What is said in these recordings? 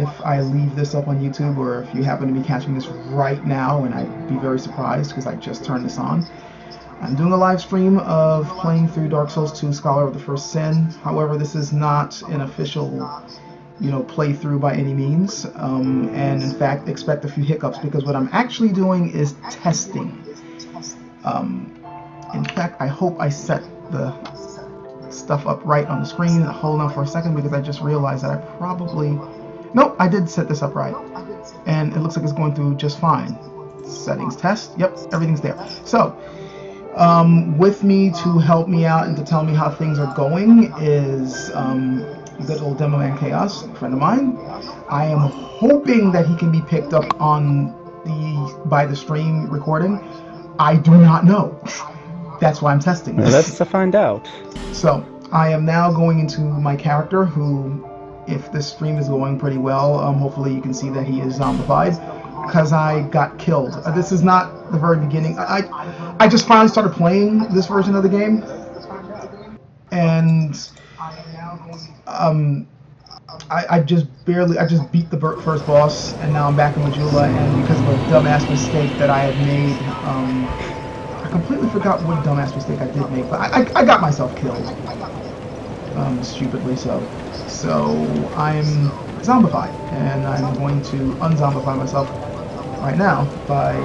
if I leave this up on YouTube, or if you happen to be catching this right now, and I'd be very surprised because I just turned this on. I'm doing a live stream of playing through Dark Souls 2 Scholar of the First Sin. However, this is not an official, playthrough by any means. And in fact, expect a few hiccups because what I'm actually doing is testing. In fact, I hope I set the stuff up right on the screen. Hold on for a second because I just realized that I probably... Nope, I did set this up right. And it looks like it's going through just fine. Settings test. Yep, everything's there. So, with me to help me out and to tell me how things are going is good old Demo Man Chaos, a friend of mine. I am hoping that he can be picked up by the stream recording. I do not know. That's why I'm testing this. Let's find out. So, I am now going into my character who, if this stream is going pretty well, hopefully you can see that he is zombified, because I got killed. This is not the very beginning. I just finally started playing this version of the game, and I just beat the first boss, and now I'm back in Majula, and because of a dumbass mistake that I had made, I completely forgot what dumbass mistake I did make, but I got myself killed, stupidly so. So I'm zombified, and I'm going to unzombify myself right now by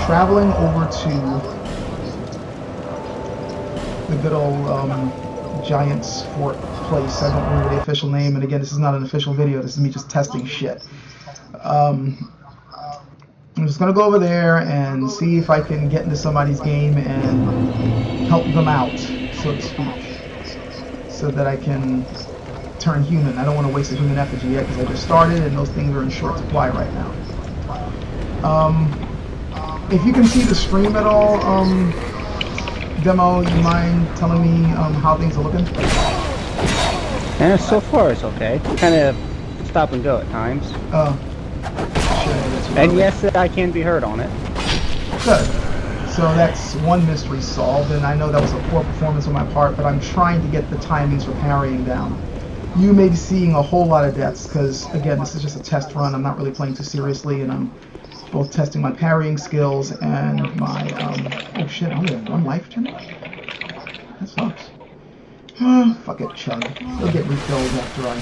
traveling over to the good old Giant's Fort place. I don't remember the official name, and again, this is not an official video. This is me just testing shit. I'm just gonna go over there and see if I can get into somebody's game and help them out, so to speak, so that I can turn human. I don't want to waste a human effigy yet because I just started and those things are in short supply right now. If you can see the stream at all, Demo, you mind telling me how things are looking? And so far it's okay. Kind of stop and go at times. And yes, I can be heard on it. Good. So that's one mystery solved, and I know that was a poor performance on my part, but I'm trying to get the timings for parrying down. You may be seeing a whole lot of deaths, because, again, this is just a test run. I'm not really playing too seriously, and I'm both testing my parrying skills and my, oh shit, I only have one life, Jimmy? That sucks. Fuck it, Chug. He'll get refilled after I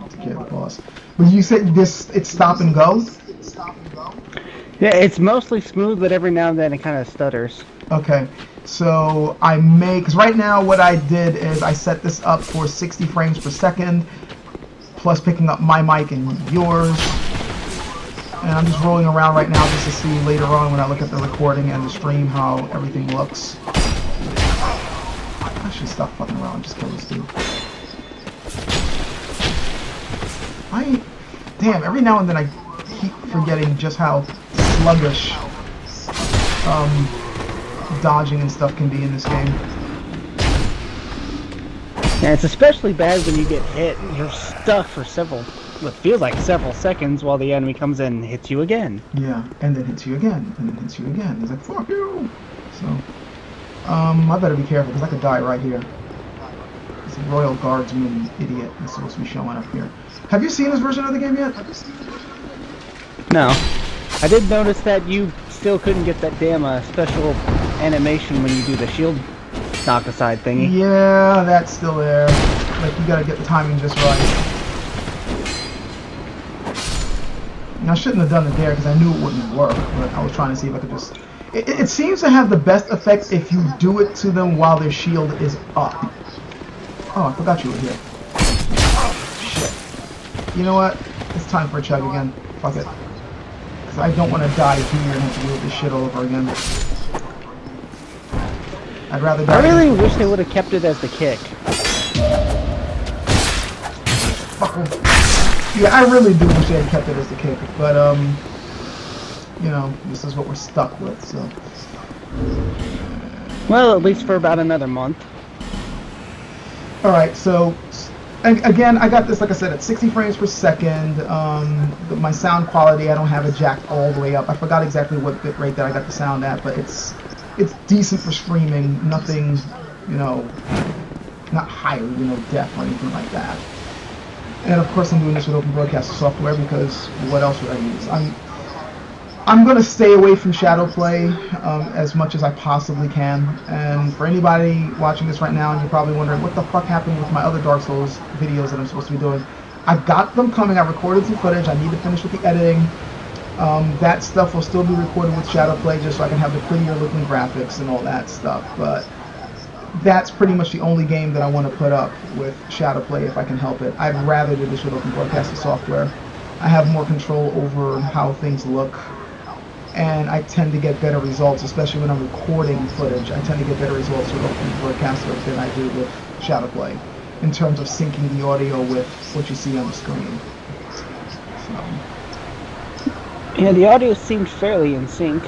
take care of the boss. But you said it's stop and go? Yeah, it's mostly smooth, but every now and then it kind of stutters. Okay. So I may, because right now what I did is I set this up for 60 frames per second, plus picking up my mic and yours. And I'm just rolling around right now just to see later on when I look at the recording and the stream how everything looks. I should stop fucking around and just kill this dude. Damn, every now and then I keep forgetting just how sluggish dodging and stuff can be in this game. And it's especially bad when you get hit and you're stuck for what feels like several seconds while the enemy comes in and hits you again. Yeah, and then hits you again, and then hits you again. He's like, fuck you! So, I better be careful because I could die right here. This Royal Guardsman idiot is supposed to be showing up here. Have you seen this version of the game yet? No. I did notice that you still couldn't get that damn special animation when you do the shield knock aside thingy. Yeah, that's still there. Like, you gotta get the timing just right. Now, I shouldn't have done it there because I knew it wouldn't work, but I was trying to see if I could just... It seems to have the best effect if you do it to them while their shield is up. Oh, I forgot you were here. Shit. You know what? It's time for a chug again. Fuck it. Because I don't want to die here and have to deal with this shit all over again. I'd rather die. I really wish they would have kept it as the kick. Fuck. Yeah, I really do wish they had kept it as the kick, but you know, this is what we're stuck with, so. Well, at least for about another month. Alright, so, again, I got this, like I said, at 60 frames per second. My sound quality, I don't have it jacked all the way up. I forgot exactly what bitrate that I got the sound at, but it's decent for streaming. Nothing, you know, not higher, you know, def or anything like that. And of course I'm doing this with Open Broadcaster software because what else would I use? I'm going to stay away from shadow play as much as I possibly can. And for anybody watching this right now and you're probably wondering what the fuck happened with my other Dark Souls videos that I'm supposed to be doing, I've got them coming. I recorded some footage. I need to finish with the editing. That stuff will still be recorded with shadow play just so I can have the prettier looking graphics and all that stuff. But that's pretty much the only game that I want to put up with shadow play if I can help it. I'd rather do this with Open Broadcaster software. I have more control over how things look. And I tend to get better results, especially when I'm recording footage. I tend to get better results with Open Broadcaster than I do with shadow play, in terms of syncing the audio with what you see on the screen. So. Yeah, the audio seemed fairly in sync,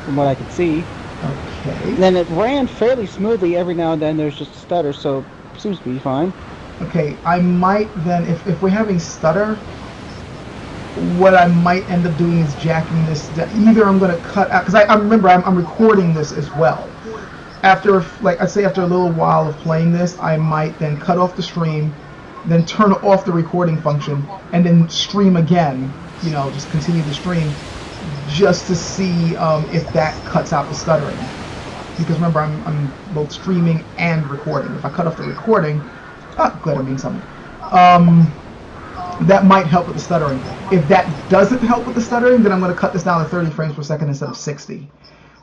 from what I could see. Okay. Then it ran fairly smoothly. Every now and then there's just a stutter, so it seems to be fine. Okay, I might then, if we're having stutter, what I might end up doing is jacking this down. Either I'm going to cut out, because I remember I'm recording this as well. After, like, I'd say after a little while of playing this, I might then cut off the stream, then turn off the recording function, and then stream again, you know, just continue the stream, just to see if that cuts out the stuttering. Because remember, I'm both streaming and recording. If I cut off the recording, good, I mean something. That might help with the stuttering. If that doesn't help with the stuttering, then I'm going to cut this down to 30 frames per second instead of 60,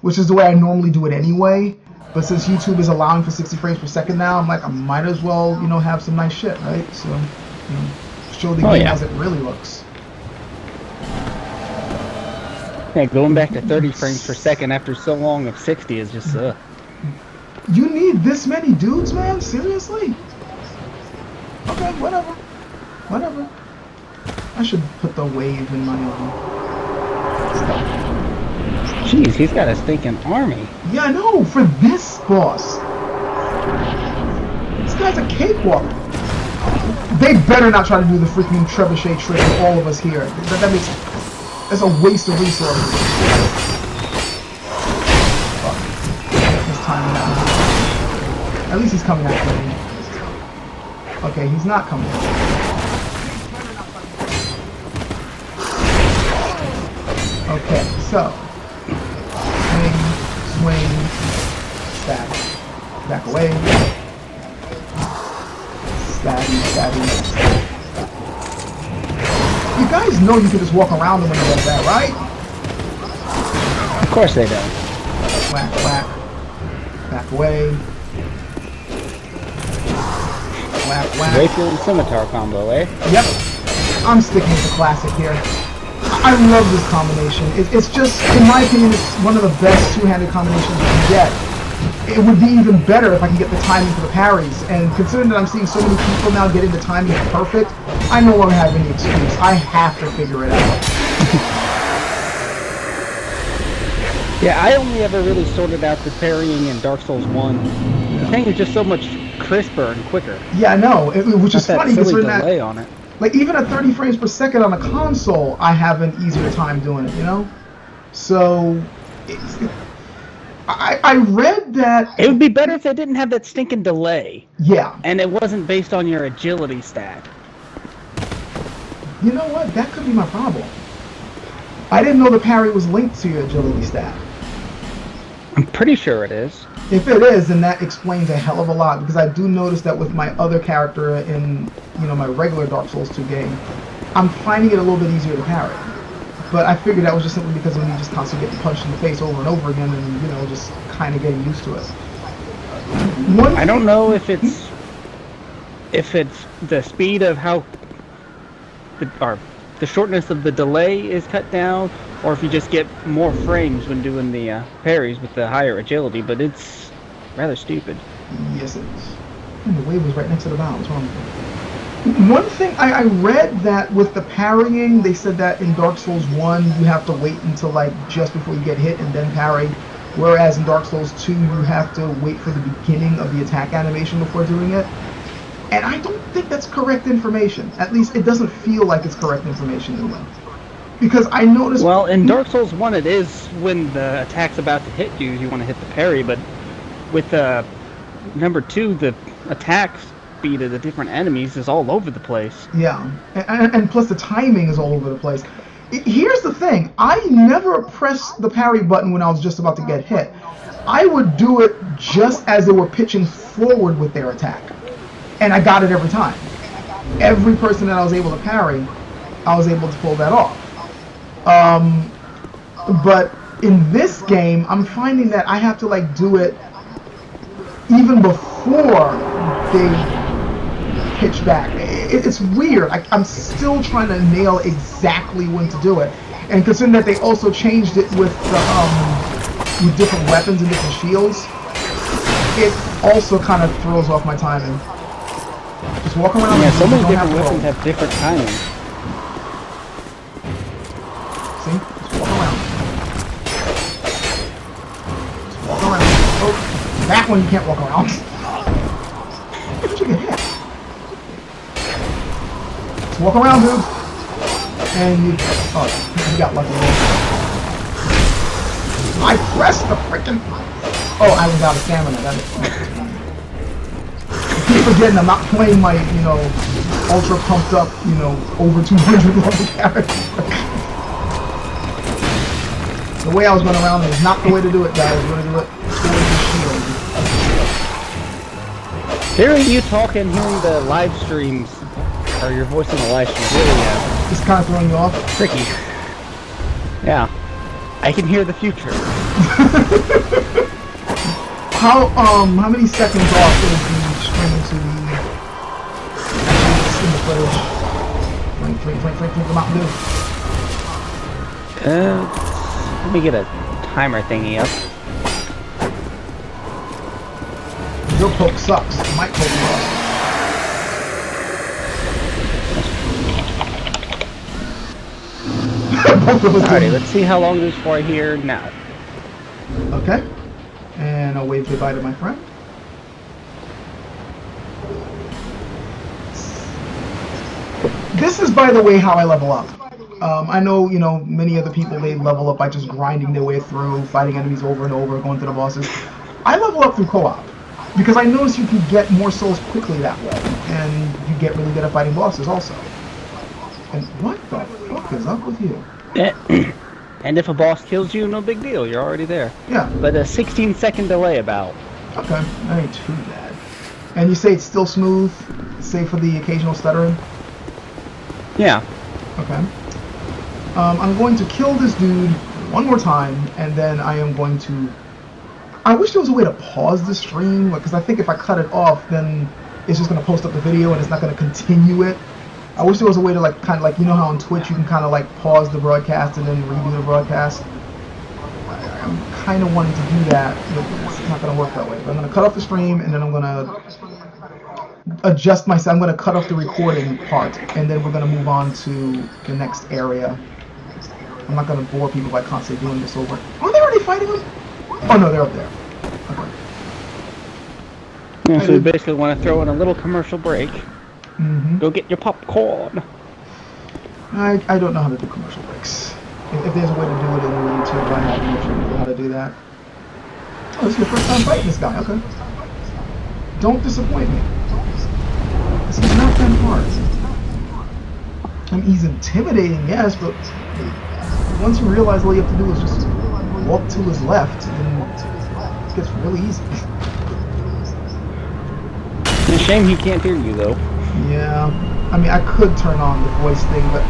which is the way I normally do it anyway. But since YouTube is allowing for 60 frames per second now, I'm like, I might as well, you know, have some nice shit, right? So, you know, show the game as it really looks. Yeah, going back to 30 frames per second after so long of 60 is just, You need this many dudes, man? Seriously? Okay, whatever. Whatever. I should put the wave in my Jeez, he's got a stinking army. Yeah, I know, for this boss. This guy's a cakewalk. They better not try to do the freaking trebuchet trick with all of us here. That's a waste of resources. Fuck. This time now. At least he's coming after me. Okay, he's not coming after me. Okay, so swing, stab, back away, stabby. You guys know you can just walk around them when you do that, right? Of course they do. Whack, back away. Whack. Rayfield and Scimitar combo, eh? Yep. I'm sticking with the classic here. I love this combination. It's just, in my opinion, it's one of the best two-handed combinations you can get. It would be even better if I can get the timing for the parries. And considering that I'm seeing so many people now getting the timing perfect, I no longer have any excuse. I have to figure it out. Yeah, I only ever really sorted out the parrying in Dark Souls 1. The thing is just so much crisper and quicker. Yeah, I know, which is funny considering that. Delay on it. Like, even at 30 frames per second on a console, I have an easier time doing it, you know? So, I read that... It would be better if they didn't have that stinking delay. Yeah. And it wasn't based on your agility stat. You know what? That could be my problem. I didn't know the parry was linked to your agility stat. I'm pretty sure it is. If it is, then that explains a hell of a lot, because I do notice that with my other character in, you know, my regular Dark Souls 2 game, I'm finding it a little bit easier to parry. But I figured that was just simply because of me just constantly getting punched in the face over and over again and, you know, just kind of getting used to it. I don't know if it's the speed of how the shortness of the delay is cut down, or if you just get more frames when doing the parries with the higher agility, but it's rather stupid. Yes, it is. And the wave was right next to the bow. What's wrong with it? One thing, I read that with the parrying, they said that in Dark Souls 1, you have to wait until, like, just before you get hit and then parry, whereas in Dark Souls 2, you have to wait for the beginning of the attack animation before doing it. And I don't think that's correct information. At least it doesn't feel like it's correct information to me. Because I noticed... Well, in Dark Souls 1 it is when the attack's about to hit you, you want to hit the parry, but with number 2, the attacks speed of the different enemies is all over the place. Yeah, and plus the timing is all over the place. Here's the thing, I never pressed the parry button when I was just about to get hit. I would do it just as they were pitching forward with their attack. And I got it every time. Every person that I was able to parry, I was able to pull that off. But in this game, I'm finding that I have to like do it even before they pitch back. It's weird. I'm still trying to nail exactly when to do it. And considering that they also changed it with different weapons and different shields, it also kind of throws off my timing. Just walk around. Yeah, so many different weapons have different timing. See? Just walk around. Just walk around. Oh, that one you can't walk around. How'd you get hit? Just walk around, dude. And you... Oh, you got lucky. I pressed the freaking... Oh, I was out of stamina. That is fun. I keep forgetting I'm not playing my, ultra pumped up, over 200 level character. The way I was going around is not the way to do it, guys. We're going to do it towards the shield. Hearing you talk and hearing the live streams, or your voice in the live streams, really, Just kind of throwing you off? tricky. Yeah. I can hear the future. How many seconds off is the stream to the footage? Frank, come out, dude. Let me get a timer thingy up. Your poke sucks. My poke sucks. Alrighty, let's see how long it is before I hear now. Okay. And I'll wave goodbye to my friend. This is, by the way, how I level up. I know, many other people, they level up by just grinding their way through, fighting enemies over and over, going through the bosses. I level up through co-op, because I notice you can get more souls quickly that way, and you get really good at fighting bosses also. And what the fuck is up with you? And if a boss kills you, no big deal, you're already there. Yeah. But a 16-second delay about. Okay, that ain't too bad. And you say it's still smooth, save for the occasional stuttering? Yeah. Okay. I'm going to kill this dude one more time, and then I am going to... I wish there was a way to pause the stream, because I think if I cut it off, then it's just going to post up the video and it's not going to continue it. I wish there was a way to kind of how on Twitch you can kind of pause the broadcast and then redo the broadcast. I'm kind of wanting to do that, but it's not going to work that way. But I'm going to cut off the stream, and then I'm going to adjust myself. I'm going to cut off the recording part, and then we're going to move on to the next area. I'm not going to bore people by constantly doing this over. Are they already fighting them? Oh no, they're up there. Okay. Yeah, so we basically want to throw in a little commercial break. Mm-hmm. Go get your popcorn. I don't know how to do commercial breaks. If there's a way to do it in YouTube, I have no clue how to do that. Oh, this is your first time fighting this guy, okay. Don't disappoint me. This is not that hard. I mean, he's intimidating, yes, but once you realize all you have to do is just walk to his left, and it gets really easy. It's a shame he can't hear you, though. Yeah, I mean, I could turn on the voice thing, but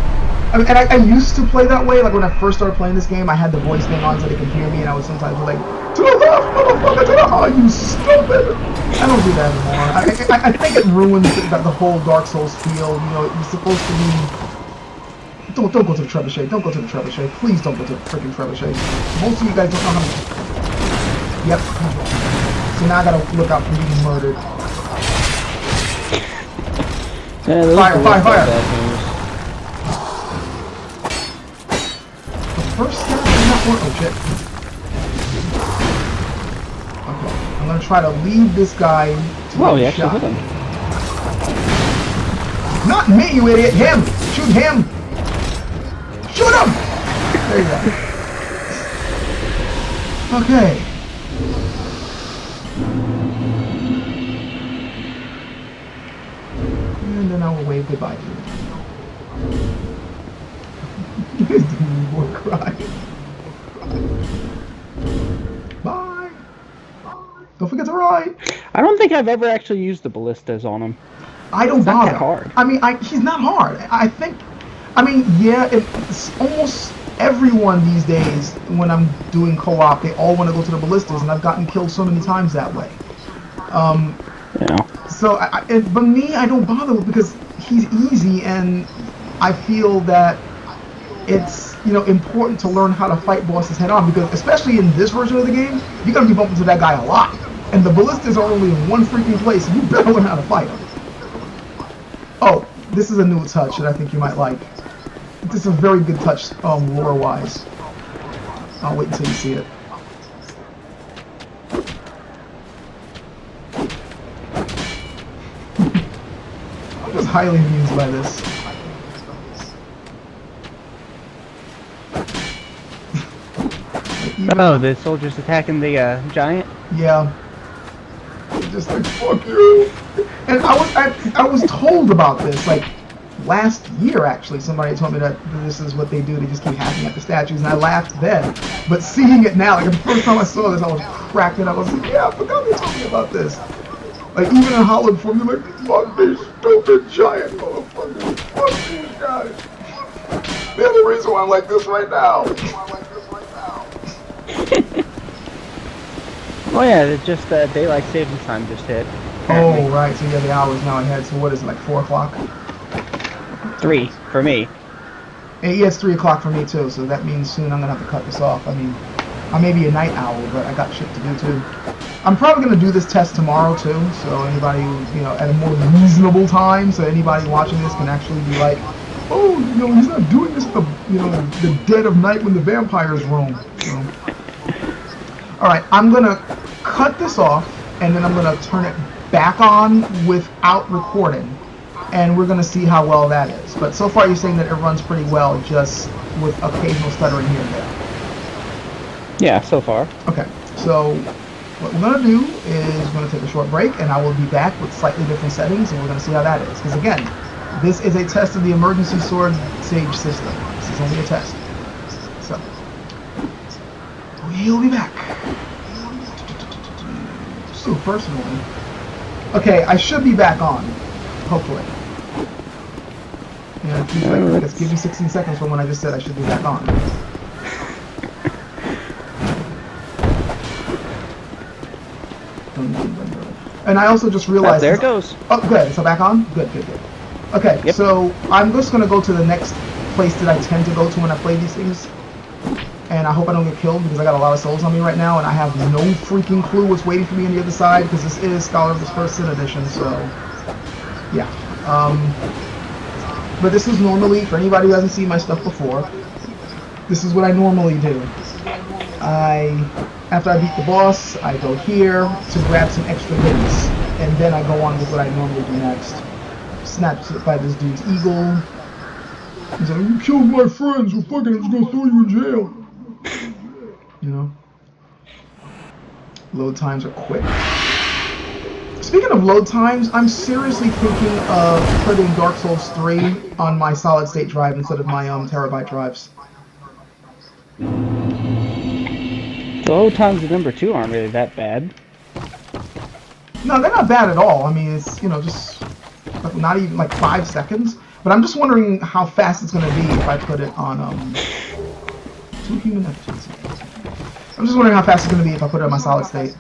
I mean, and I used to play that way. Like when I first started playing this game, I had the voice thing on so they could hear me, and I would sometimes be like, "To the left, motherfucker! To the left, you stupid!" I don't do that anymore. I think it ruins the whole Dark Souls feel. You're supposed to be. Don't go to the trebuchet. Don't go to the trebuchet. Please don't go to the freaking trebuchet. Most of you guys don't know how to. Yep. So now I gotta look out for being murdered. Yeah, fire! The first step did not work. Oh shit. Okay, I'm gonna try to lead this guy to you get actually shot. hit him. Not me, you idiot! Him! Shoot him! Shoot him! There you go. Okay. Boy cry. Bye. Don't forget to ride. I don't think I've ever actually used the ballistas on him. I don't It's not bother. that hard. I mean, he's not hard. I think. I mean, yeah. It's almost everyone these days when I'm doing co-op, they all want to go to the ballistas, and I've gotten killed so many times that way. Yeah. So, but me, I don't bother with because he's easy, and I feel that it's important to learn how to fight bosses head on because especially in this version of the game, you're gonna be bumping into that guy a lot, and the ballistas are only in one freaking place. And you better learn how to fight him. Oh, this is a new touch that I think you might like. This is a very good touch, lore-wise. I'll wait until you see it. I'm just highly amused by this. Oh, the soldiers attacking the giant? Yeah. Just like, fuck you. And I was told about this, like, last year, actually. Somebody told me that this is what they do. They just keep hacking at the statues, and I laughed then. But seeing it now, like, the first time I saw this, I was cracking up. I was like, yeah, I forgot they told me about this. Like, even in Holland, for me, like, fuck these stupid giant motherfuckers. Fuck these guys. They're the reason why I'm like this right now. Oh yeah, it's just daylight savings time just hit. Apparently. Oh, right, so yeah, the hour's now ahead. So what is it, like 4 o'clock? 3 for me. And yeah, it's 3 o'clock for me too, so that means soon I'm gonna have to cut this off. I mean, I may be a night owl, but I got shit to do too. I'm probably gonna do this test tomorrow too, so anybody who, at a more reasonable time, so anybody watching this can actually be like, oh, he's not doing this at the, the dead of night when the vampires roam. So. All right, I'm gonna cut this off, and then I'm gonna turn it back on without recording, and we're gonna see how well that is. But so far, you're saying that it runs pretty well, just with occasional stuttering here and there. Yeah, so far. Okay, so what we're gonna do is we're gonna take a short break, and I will be back with slightly different settings, and we're gonna see how that is. Because again, this is a test of the emergency Swordsage system. This is only a test. So we'll be back. So personally, okay, I should be back on, hopefully. Yeah, it seems like, let's give you 16 seconds from when I just said I should be back on. And I also just realized... there it goes. Oh, good. So back on? Good, good, good. Okay, yep. So I'm just going to go to the next place that I tend to go to when I play these things. And I hope I don't get killed because I got a lot of souls on me right now and I have no freaking clue what's waiting for me on the other side because this is Scholar of the First Sin edition, so... Yeah. But this is normally, for anybody who hasn't seen my stuff before, this is what I normally do. After I beat the boss, I go here to grab some extra bits, and then I go on with what I normally do next. Snapped by this dude's eagle. He's like, you killed my friends, so fucking I'm just gonna throw you in jail. Load times are quick. Speaking of load times, I'm seriously thinking of putting Dark Souls 3 on my solid state drive instead of my terabyte drives. The load times of number 2 aren't really that bad. No, they're not bad at all. I mean, it's, just not even like 5 seconds. But I'm just wondering how fast it's going to be if I put it on 2 human efficiency. I'm just wondering how fast it's going to be if I put it on my solid state.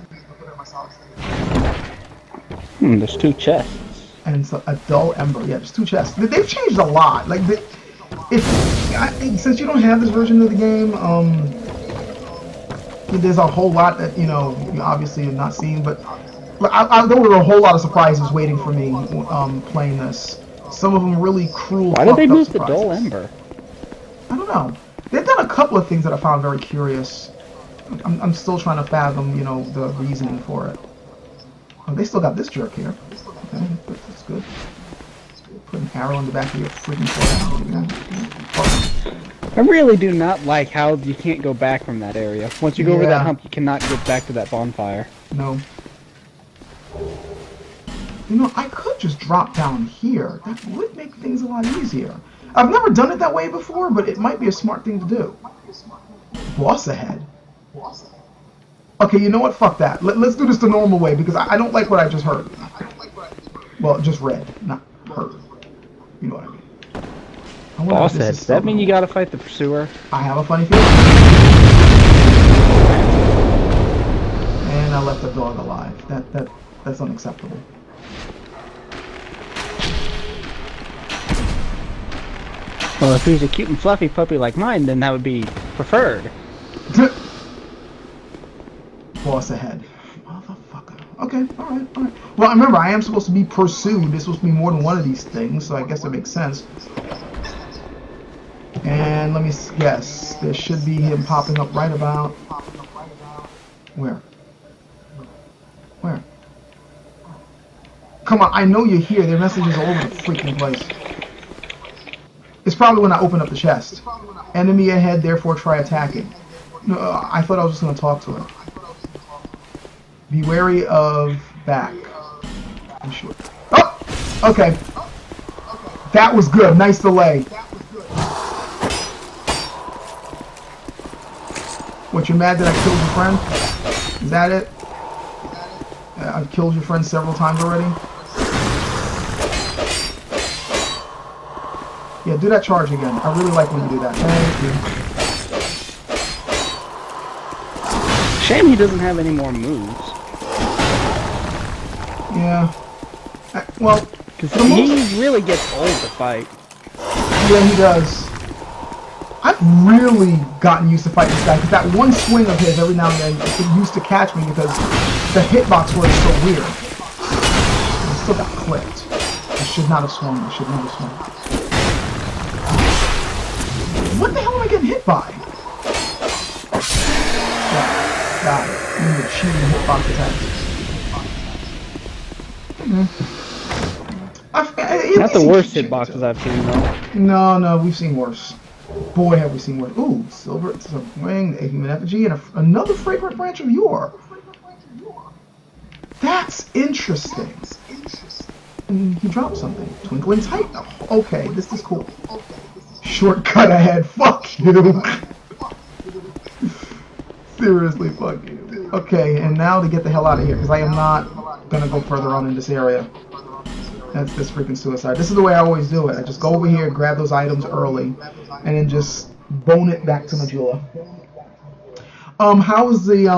There's 2 chests. And it's a dull ember. Yeah, there's 2 chests. They've changed a lot. Like, since you don't have this version of the game, there's a whole lot that, you obviously have not seen. But there were a whole lot of surprises waiting for me playing this. Some of them really cruel. Why did they move the dull ember? I don't know. They've done a couple of things that I found very curious. I'm still trying to fathom, the reasoning for it. Oh, they still got this jerk here. Okay, that's good. Put an arrow in the back of your freaking forehead. I really do not like how you can't go back from that area. Once you go over that hump, you cannot get back to that bonfire. No. I could just drop down here. That would make things a lot easier. I've never done it that way before, but it might be a smart thing to do. Boss ahead. Okay, you know what? Fuck that. Let's do this the normal way because I don't like what I just heard. Well, just read, not heard. You know what I mean. Boss head. Does that mean you gotta fight the pursuer? I have a funny feeling. And I left the dog alive. That's unacceptable. Well, if he's a cute and fluffy puppy like mine, then that would be preferred. Boss ahead. Motherfucker. Okay, alright. Well, remember, I am supposed to be pursued. There's supposed to be more than one of these things, so I guess that makes sense. And let me guess. There should be him popping up right about... Where? Where? Come on, I know you're here. There are messages all over the freaking place. It's probably when I open up the chest. Enemy ahead, therefore try attacking. No, I thought I was just going to talk to him. Be wary of back. I'm sure. Oh! Okay. That was good. Nice delay. What, you're mad that I killed your friend? Is that it? I've killed your friend several times already. Yeah, do that charge again. I really like when you do that. Thank you. Shame he doesn't have any more moves. Yeah. Well, because he really gets old to fight. Yeah, he does. I've really gotten used to fighting this guy because that one swing of his every now and then it used to catch me because the hitbox was so weird. I still got clipped. I should not have swung. I should never swung. What the hell am I getting hit by? Yeah, got it. You need cheating hitbox attacks. Not the worst hitboxes I've seen, though. No, we've seen worse. Boy, have we seen worse. Ooh, silver, some wing, a human effigy, and another fragrant branch of yore. That's interesting. He dropped something. Twinkling tight. Oh, okay, this is cool. Shortcut ahead. Fuck you. Seriously, fuck you. Okay, and now to get the hell out of here, because I am not gonna go further on in this area. That's this freaking suicide. This is the way I always do it. I just go over here, grab those items early, and then just bone it back to Majula. How is the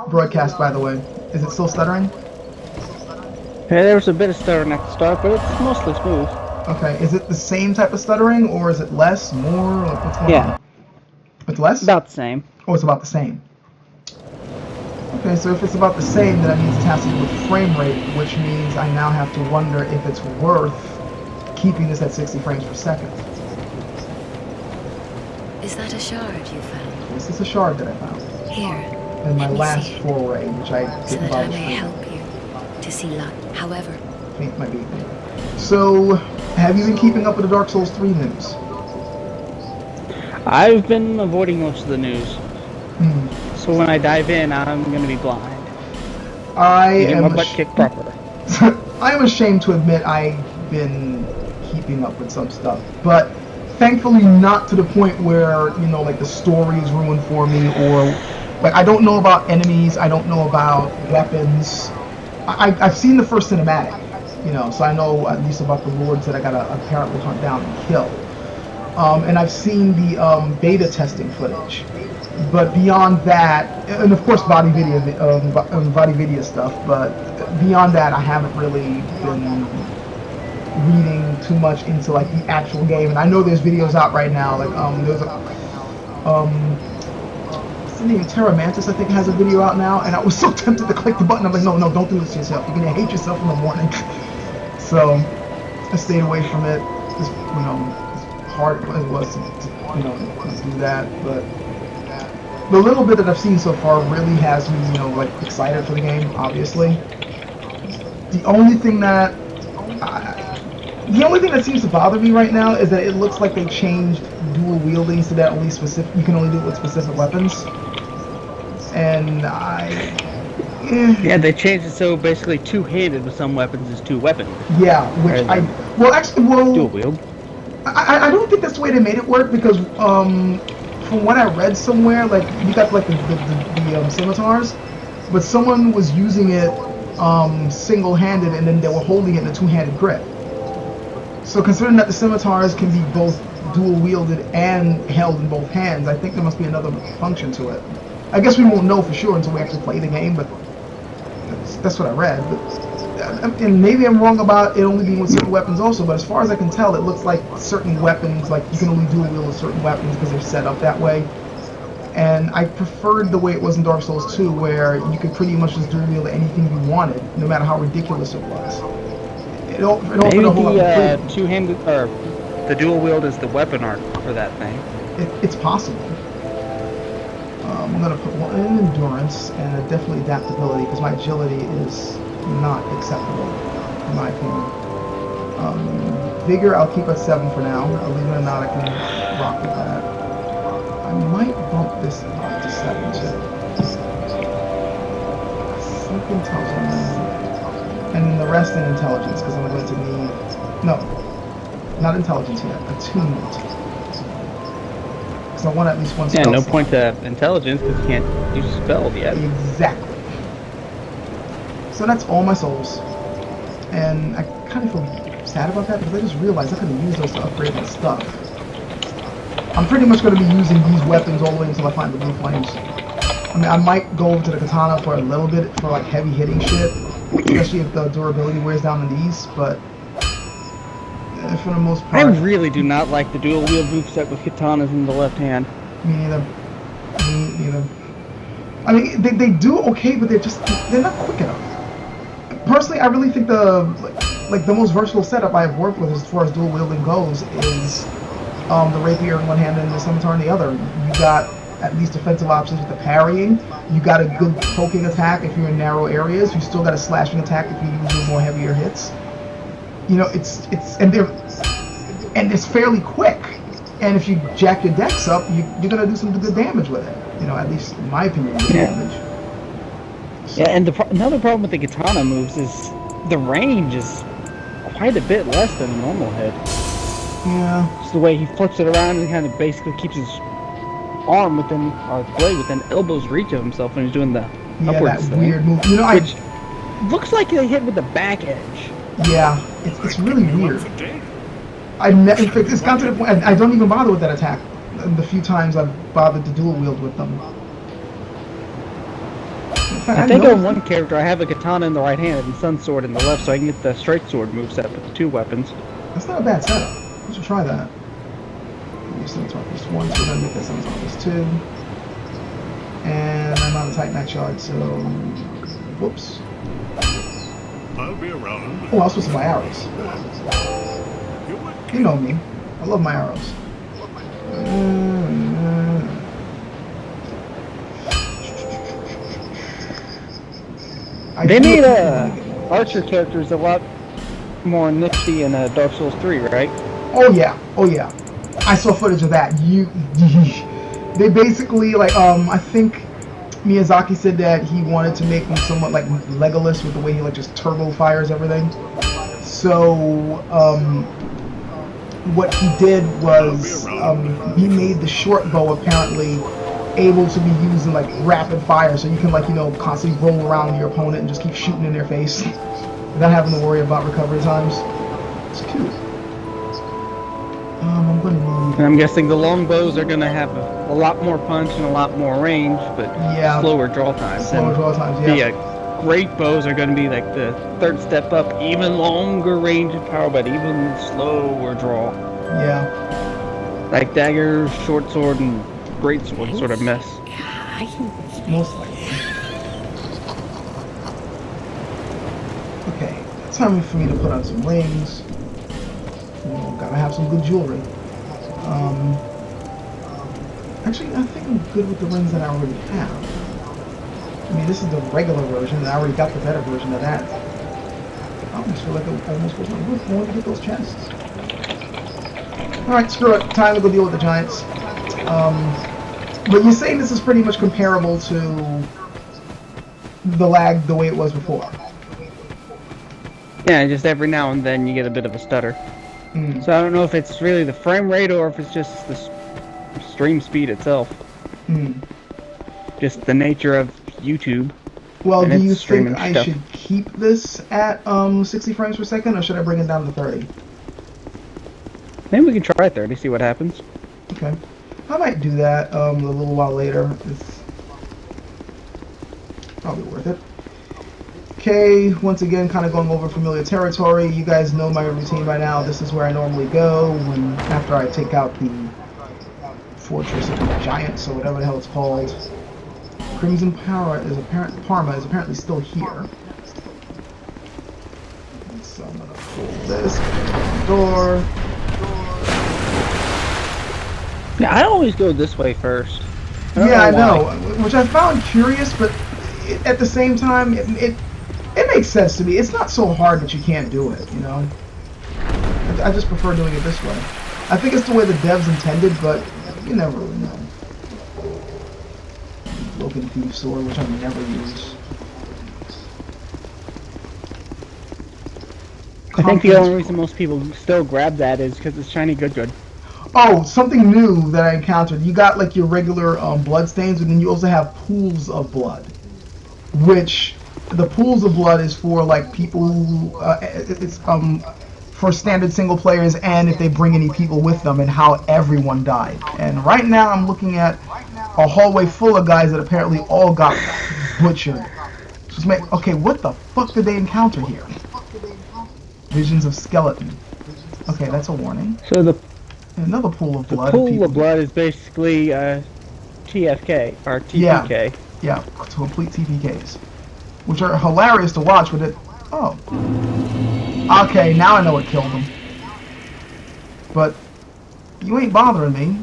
broadcast, by the way? Is it still stuttering? Yeah, there was a bit of stuttering at the start, but it's mostly smooth. Okay, is it the same type of stuttering, or is it less, more? Like, what's going on? It's less? About the same. Oh, it's about the same. Okay, so if it's about the same, then that means it has to do with frame rate, which means I now have to wonder if it's worth keeping this at 60 frames per second. Is that a shard you found? This is a shard that I found. Here. In my last foray, which I didn't so that I may stream. help you to see light. However. Think might be. So, have you been keeping up with the Dark Souls 3 news? I've been avoiding most of the news. So when I dive in, I'm going to be blind. I am my butt kicked proper. I am ashamed to admit I've been keeping up with some stuff, but thankfully not to the point where, you know, like the story is ruined for me, or like I don't know about enemies, I don't know about weapons. I've seen the first cinematic, you know, so I know at least about the lords that I gotta apparently hunt down and kill. And I've seen the beta testing footage. But beyond that, and of course body video stuff, but beyond that I haven't really been reading too much into like the actual game. And I know there's videos out right now, like there's a what's the name? Terra Mantis, I think, has a video out now, and I was so tempted to click the button. I'm like, no, don't do this to yourself. You're gonna hate yourself in the morning. So I stayed away from it. It's, you know, as hard as it was to you know, do that, but the little bit that I've seen so far really has me, you know, like excited for the game. Obviously, the only thing that seems to bother me right now is that it looks like they changed dual wielding so that only you can only do it with specific weapons. And yeah, they changed it so basically two-handed with some weapons is two weapons. Yeah, which dual wield. I don't think that's the way they made it work because from what I read somewhere, like you got like the scimitars, but someone was using it single-handed and then they were holding it in a two-handed grip. So considering that the scimitars can be both dual-wielded and held in both hands, I think there must be another function to it. I guess we won't know for sure until we actually play the game, but that's what I read. But, and maybe I'm wrong about it only being with certain weapons also, but as far as I can tell, it looks like certain weapons, like you can only dual-wield with certain weapons because they're set up that way. And I preferred the way it was in Dark Souls 2, where you could pretty much just dual-wield anything you wanted, no matter how ridiculous it was. It Maybe the two-handed, or the dual wield is the weapon art for that thing. It's possible. I'm going to put one in endurance and definitely adaptability because my agility is not acceptable in my opinion. Vigor I'll keep at 7 for now. Believe it or not, I can rock with that. I might bump this up to 7 too. Something tells me. And then the rest in intelligence because I'm going to need. No, not intelligence yet. Attunement. Because I want at least one spell. Yeah, no point to intelligence because you can't use spells yet. Exactly. So that's all my souls. And I kind of feel sad about that because I just realized I could have used those to upgrade my stuff. I'm pretty much going to be using these weapons all the way until I find the blue flames. I mean, I might go over to the katana for a little bit for like heavy hitting shit, especially if the durability wears down on these, but for the most part... I really do not like the dual wield moveset with katanas in the left hand. Me neither. Me neither. I mean, they do okay, but they're not quick enough. Personally, I really think the most versatile setup I've worked with as far as dual wielding goes is the rapier in one hand and the scimitar in the other. You got at least defensive options with the parrying. You got a good poking attack if you're in narrow areas. You still got a slashing attack if you use your more heavier hits. You know, and it's fairly quick. And if you jack your decks up, you're gonna do some good damage with it. You know, at least in my opinion, good damage. So. Yeah, and another problem with the katana moves is the range is quite a bit less than a normal hit. Yeah. It's the way he flips it around and kind of basically keeps his arm within, or blade within elbow's reach of himself when he's doing the upwards that thing. Weird move. You know, which looks like they hit with the back edge. Yeah, it's really weird. In fact, it's gotten to the point I don't even bother with that attack. The few times I've bothered to dual wield with them. I think on one character I have a katana in the right hand and sun sword in the left, so I can get the straight sword moveset with the two weapons. That's not a bad setup. We should try that. Scimitar plus 1, so we're gonna make that scimitar plus 2. And I'm on a tight max yard, so whoops. I'll be around. Oh, I was supposed to buy arrows. You know me. I love my arrows. They made archer characters a lot more nifty in Dark Souls 3, right? Oh yeah, oh yeah. I saw footage of that. They basically I think Miyazaki said that he wanted to make them somewhat like Legolas with the way he just turbo fires everything. So what he did was he made the short bow apparently able to be used in rapid fire, so you can constantly roll around your opponent and just keep shooting in their face without having to worry about recovery times. It's cute. I'm gonna need... And I'm guessing the long bows are gonna have a lot more punch and a lot more range, but slower draw times. Slower draw times, yeah. The great bows are gonna be the third step up, even longer range and power, but even slower draw. Yeah. Like dagger, short sword, and great sword sort of mess. Most likely. Okay, it's time for me to put on some rings. Gotta have some good jewelry. Actually, I think I'm good with the rings that I already have. I mean, this is the regular version, and I already got the better version of that. I almost feel like I almost was going to get those chests. Alright, screw it. Time to go deal with the giants. But you're saying this is pretty much comparable to the lag the way it was before? Yeah, just every now and then you get a bit of a stutter. So I don't know if it's really the frame rate or if it's just the stream speed itself. Just the nature of YouTube. Well, and do it's you think streaming I stuff. should keep this at 60 frames per second, or should I bring it down to 30? Maybe we can try 30, see what happens. Okay. I might do that a little while later. It's probably worth it. Okay, once again, kind of going over familiar territory. You guys know my routine by now. This is where I normally go after I take out the Fortress of the Giants, or whatever the hell it's called. Crimson Parma is apparently still here. So I'm gonna pull this door. Yeah, I always go this way first. Yeah, I know, which I found curious, but at the same time, it makes sense to me. It's not so hard that you can't do it, you know? I just prefer doing it this way. I think it's the way the devs intended, but you never really know. Broken Thief Sword, which I never use. I think the only reason most people still grab that is because it's shiny good. Oh, something new that I encountered. You got like your regular blood stains, and then you also have pools of blood. Which, the pools of blood is for like people who, it's for standard single players, and if they bring any people with them, and how everyone died. And right now I'm looking at a hallway full of guys that apparently all got butchered. Okay, what the fuck did they encounter here? Visions of skeleton. Okay, that's a warning. So Another pool of blood. The pool of blood is basically TFK, or TPK. Yeah, complete TPKs. Which are hilarious to watch, but oh. Okay, now I know what killed them. But you ain't bothering me,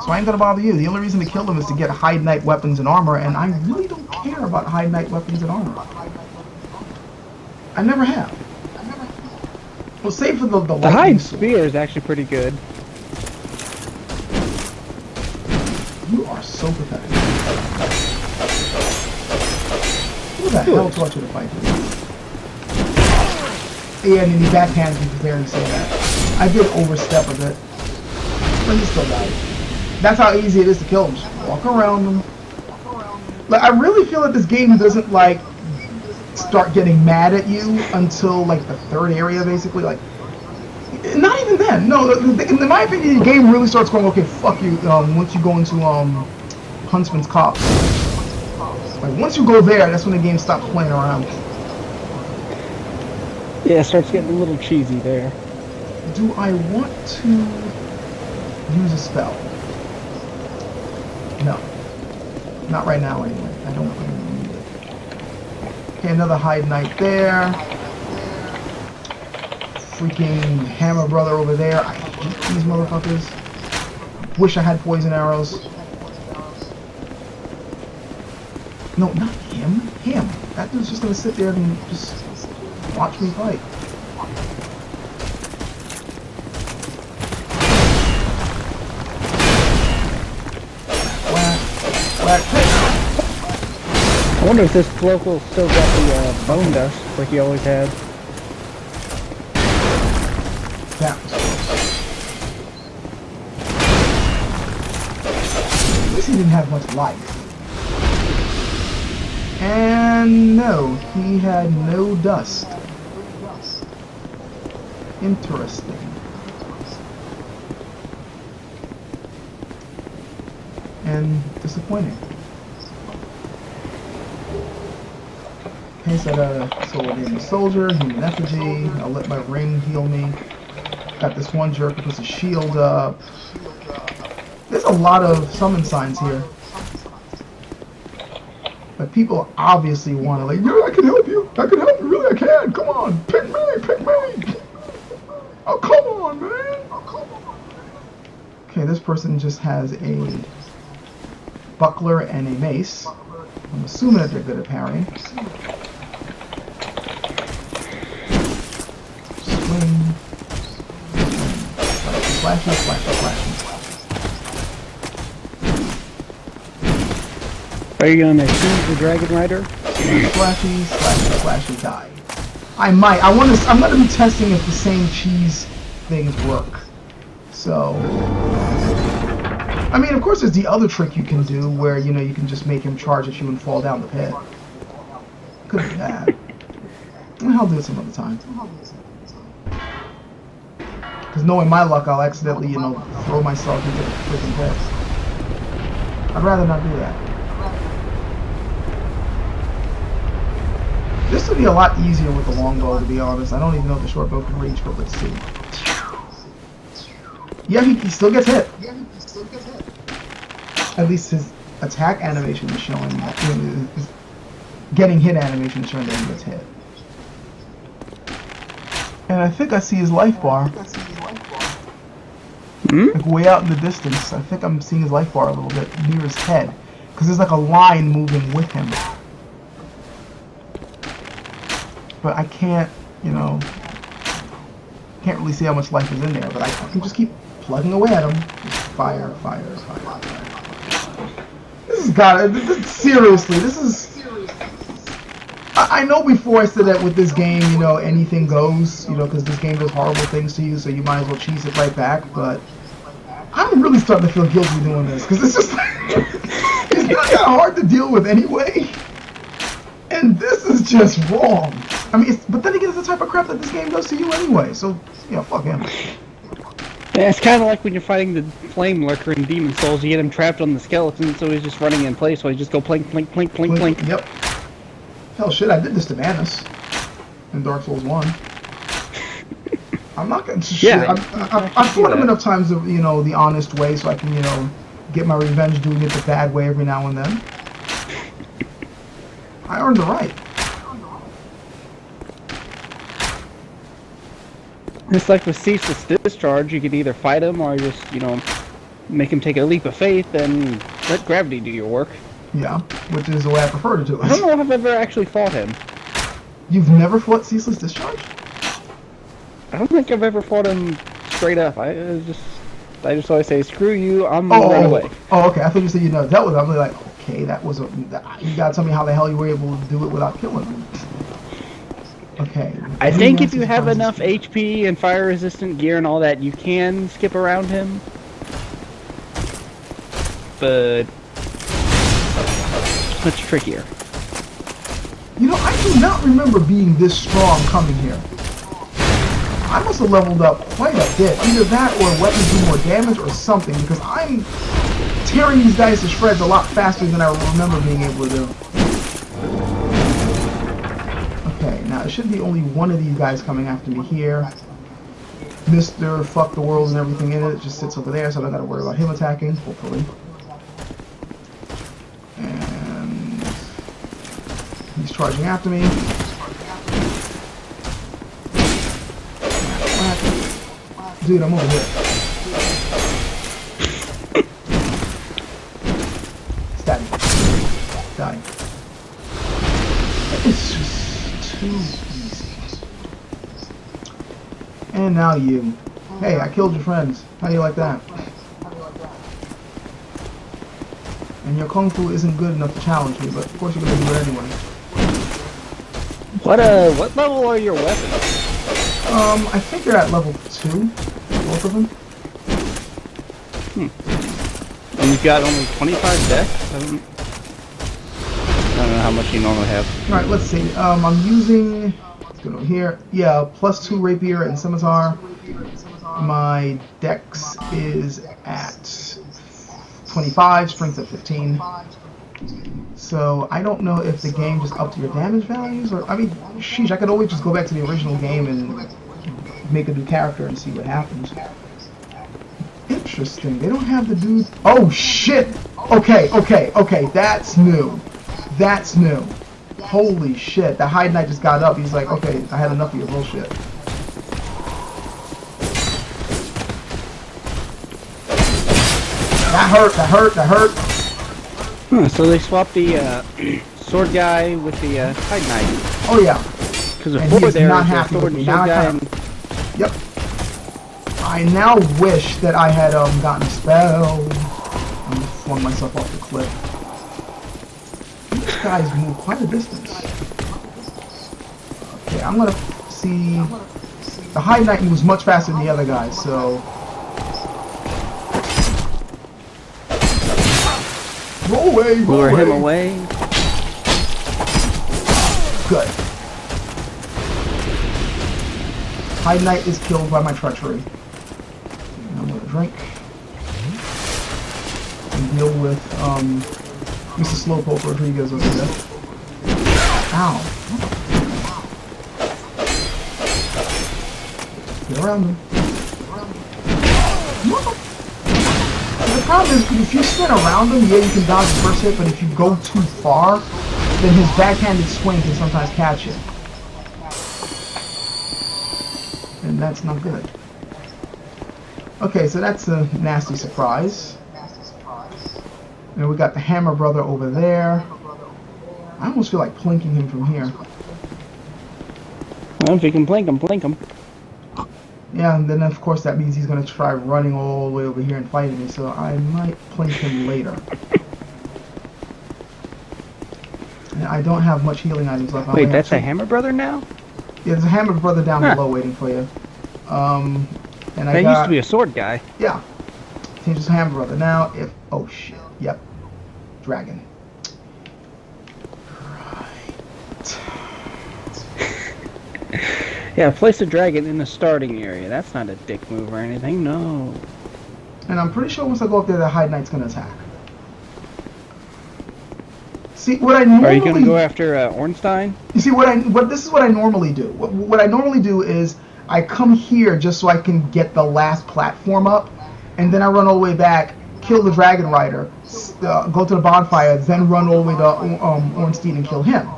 so I ain't gonna bother you. The only reason to kill them is to get Hide Knight weapons and armor, and I really don't care about Hide Knight weapons and armor. I never have. Well, save for the Hide Spear is actually pretty good. You are so pathetic. Who the hell taught you to fight this? Yeah, and then he backhands me because they already say that. I did overstep a bit. But he still died. That's how easy it is to kill him. Just walk around him. Like, I really feel that this game doesn't, like, start getting mad at you until, like, the third area, basically. Like, not even then. No, in my opinion, the game really starts going, okay, fuck you, once you go into, Huntsman's Copse. Like, once you go there, that's when the game stops playing around. Yeah, it starts getting a little cheesy there. Do I want to use a spell? No. Not right now, anyway. I don't really need it. Okay, another Hide Knight there. Freaking Hammer Brother over there. I hate these motherfuckers. Wish I had poison arrows. No, not him. Him. That dude's just gonna sit there and just watch me fight. Whack. Whack. I wonder if this local still got the bone dust like he always had. That was close. At least he didn't have much life. And no, he had no dust. Interesting. And disappointing. Okay, so we'll name the soldier, human effigy. I'll let my ring heal me. Got this one jerk who puts a shield up. There's a lot of summon signs here. But people obviously want to, like, yeah, I can help you. I can help you, really, I can. Come on, pick me, pick me. Oh, come on, man. Okay, this person just has a buckler and a mace. I'm assuming that they're good at parrying. Swing. Flashy, flashy, flashy. Are you gonna choose the Dragon Rider? Flashy, slashy, flashy, die. I might. I'm gonna be testing if the same cheese things work. So, I mean, of course, there's the other trick you can do where, you know, you can just make him charge at you and fall down the pit. Could be that. I'll do it some other time. Because knowing my luck, I'll accidentally, you know, throw myself into the freaking pit. I'd rather not do that. This would be a lot easier with the longbow, to be honest. I don't even know if the short bow can reach, but let's see. Yeah, he still gets hit. At least his attack animation is showing that, you know, his getting hit animation is showing that he gets hit. And I think I see his life bar. Like way out in the distance. I think I'm seeing his life bar a little bit near his head. Because there's like a line moving with him. But I can't, you know, can't really see how much life is in there. But I can just keep plugging away at him. Just fire, fire, fire, fire. This has got it. Seriously, this is... I know before I said that with this game, you know, anything goes, you know, because this game does horrible things to you, so you might as well cheese it right back, but I'm really starting to feel guilty doing this, because it's just, it's not that hard to deal with anyway, and this is just wrong. I mean, but then again, it's the type of crap that this game does to you anyway, so, you know, fuck him. Yeah, it's kind of like when you're fighting the Flame Lurker in Demon Souls, you get him trapped on the skeleton, so he's just running in place, so you just go plink, plink, plink, plink, plink. Yep. Hell, shit, I did this to Manus in Dark Souls 1. I'm not gonna shit. Yeah, I've fought him enough times, you know, the honest way, so I can, you know, get my revenge doing it the bad way every now and then. I earned the right. It's like with Ceaseless Discharge, you can either fight him or just, you know, make him take a leap of faith and let gravity do your work. Yeah, which is the way I prefer to do it. I don't know if I've ever actually fought him. You've never fought Ceaseless Discharge? I don't think I've ever fought him straight up. I just always say, screw you, I'm gonna run away. Oh, okay. I thought you said you never dealt with it. I'm really like, okay, that was a... You gotta tell me how the hell you were able to do it without killing him. Okay. I think if you have enough HP and fire-resistant gear and all that, you can skip around him. But... much trickier. You know, I do not remember being this strong coming here. I must have leveled up quite a bit. Either that or weapons do more damage or something, because I'm tearing these guys to shreds a lot faster than I remember being able to do. Okay, now there should be only one of these guys coming after me here. Mr. Fuck the World and everything in it just sits over there, so I don't gotta worry about him attacking, hopefully. He's charging after me. Dude, I'm over here. Stab me. Die. It's just too easy. And now you. Hey, I killed your friends. How do you like that? And your kung fu isn't good enough to challenge me, but of course you're gonna do it anyway. What level are your weapons? I think they're at level 2, both of them. And you've got only 25 dex? I don't know how much you normally have. Alright, let's see. I'm using, let's go over here. Yeah, +2 rapier and scimitar. My dex is at 25, strength at 15. So I don't know if the game just upped your damage values, or I mean, sheesh, I could always just go back to the original game and make a new character and see what happens. Interesting. They don't have the dude. Oh shit. Okay, that's new. That's new. Holy shit. The Hide Knight just got up. He's like, okay, I had enough of your bullshit. That hurt. So they swapped the sword guy with the Hide Knight. Oh yeah. Because before there was a sword guy and... Yep. I now wish that I had gotten spelled and flung myself off the cliff. These guys move quite a distance. Okay, I'm gonna see The High Knight moves much faster than the other guys, so... Roll away, roll Lure away. him away. Good. High Knight is killed by my treachery. And I'm gonna drink. And deal with, Mr. Slowpoke Rodriguez over there. Ow. Get around him. The problem is, if you spin around him, yeah, you can dodge the first hit, but if you go too far, then his backhanded swing can sometimes catch you. And that's not good. Okay, so that's a nasty surprise. And we got the Hammer Brother over there. I almost feel like plinking him from here. Well, if you can blink him, blink him. Yeah, and then of course that means he's going to try running all the way over here and fighting me, so I might plink him later. And I don't have much healing items left. Wait, that's a Hammer Brother now? Yeah, there's a Hammer Brother down below waiting for you. And I That got... used to be a sword guy. Yeah. Changes to Hammer Brother. Now, if... Oh, shit. Yep. Dragon. Right. Yeah, place a dragon in the starting area. That's not a dick move or anything, no. And I'm pretty sure once I go up there, the High Knight's going to attack. See, what I normally... Are you going to go after Ornstein? You see, this is what I normally do. What I normally do is I come here just so I can get the last platform up, and then I run all the way back, kill the Dragon Rider, go to the bonfire, then run all the way to Ornstein and kill him.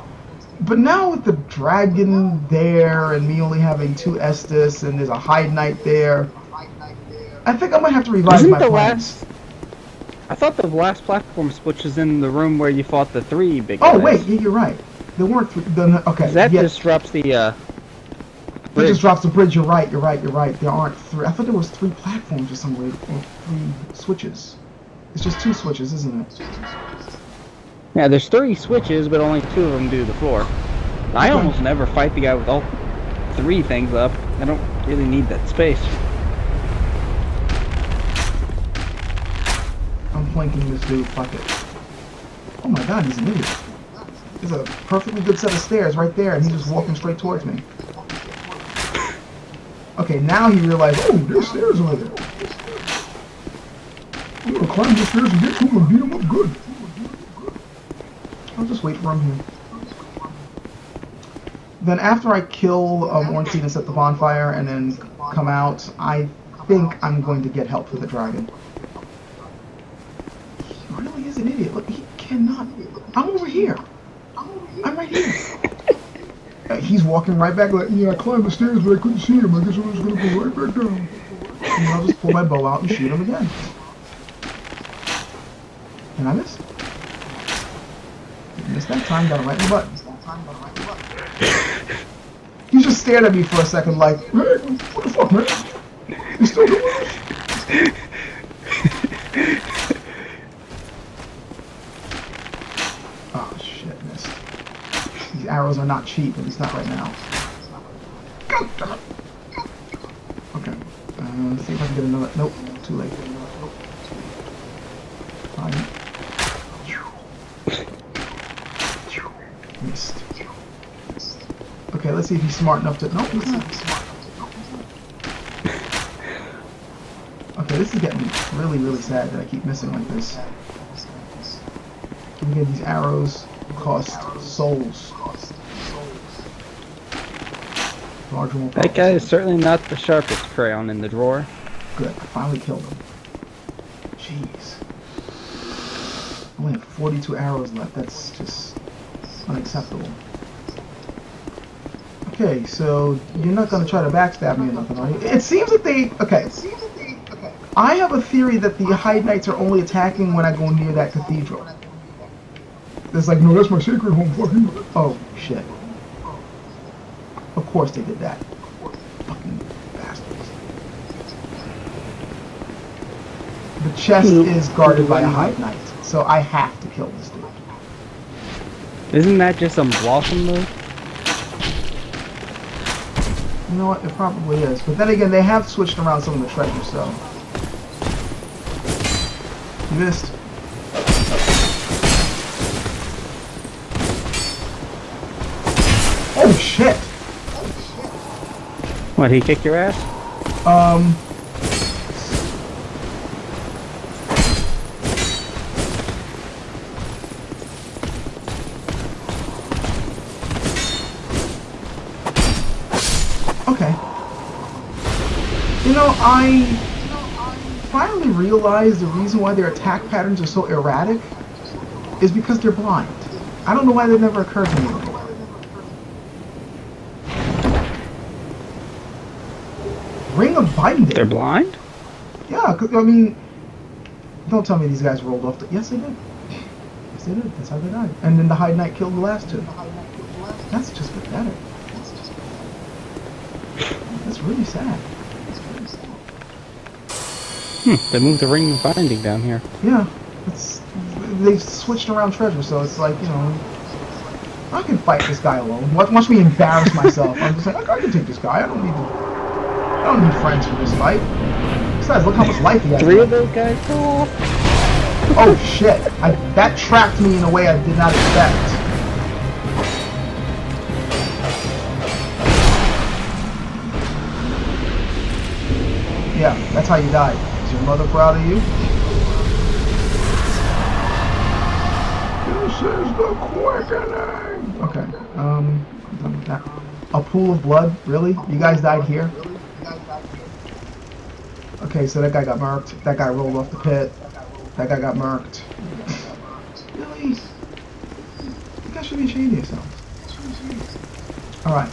But now with the dragon there, and me only having 2 Estus, and there's a High Knight there, I think I might have to revise my plans. I thought the last platform switch was in the room where you fought the 3 big Oh guys. wait, yeah, you're right. There weren't 3. Okay, That yeah, disrupts the that just drops the bridge. You're right. There aren't 3. I thought there was 3 platforms or somewhere, or 3 switches. It's just 2 switches, isn't it? Yeah, there's 3 switches, but only 2 of them do the floor. I almost never fight the guy with all 3 things up. I don't really need that space. I'm flanking this dude. Fuck it. Oh my god, he's an idiot. There's a perfectly good set of stairs right there, and he's just walking straight towards me. Okay, now he realized, oh, there's stairs over there. I'm gonna climb the stairs and get to him and beat him up good. I'll just wait for him here. Then after I kill Ornstein and set the bonfire and then come out, I think I'm going to get help for the dragon. He really is an idiot. Look, he cannot... I'm over here. I'm right here. He's walking right back like, yeah, I climbed the stairs, but I couldn't see him. I guess I was going to go right back down. And I'll just pull my bow out and shoot him again. Can I miss? Missed that time, got it right in the butt. He just stared at me for a second like, hey, what the fuck, man? You still doing this? Oh, shit, missed. These arrows are not cheap, at least not right now. God damn it. Okay, let's see if I can get another... Nope, too late. Fine. Missed. Okay, let's see if he's smart enough to... Nope, he's not. Okay, this is getting really, really sad that I keep missing like this. And again, these arrows cost souls. That guy is certainly not the sharpest crayon in the drawer. Good, I finally killed him. Jeez. I only have 42 arrows left, that's just unacceptable. Okay, so you're not going to try to backstab me or nothing, are you? It seems that they... Okay. I have a theory that the High Knights are only attacking when I go near that cathedral. It's like, no, that's my sacred home, fuck you. Oh, shit. Of course they did that. Fucking bastards. The chest is guarded by a High Knight, so I have to kill this dude. Isn't that just some blossom move? You know what? It probably is. But then again, they have switched around some of the treasure, so. Missed. Oh shit! What, he kicked your ass? Okay. You know, I finally realized the reason why their attack patterns are so erratic is because they're blind. I don't know why that never occurred to me before. Ring of Binding. They're blind? Yeah, I mean, don't tell me these guys rolled off the... Yes, they did. Yes, they did. That's how they died. And then the High Knight killed the last two. That's just pathetic. That's really sad. They moved the ring of binding down here. Yeah, they've switched around treasure, so it's like, you know, I can fight this guy alone. Watch me embarrass myself. I'm just like, I can take this guy. I don't need friends for this fight. Besides, look how much life he has. 3 of those guys fell off. Oh shit! That trapped me in a way I did not expect. Yeah, that's how you died. Is your mother proud of you? This is the quickening. Okay. A pool of blood? Really? You guys died here? Okay, so that guy got marked. That guy rolled off the pit. That guy got marked. Really? You guys should be ashamed of yourselves. Alright.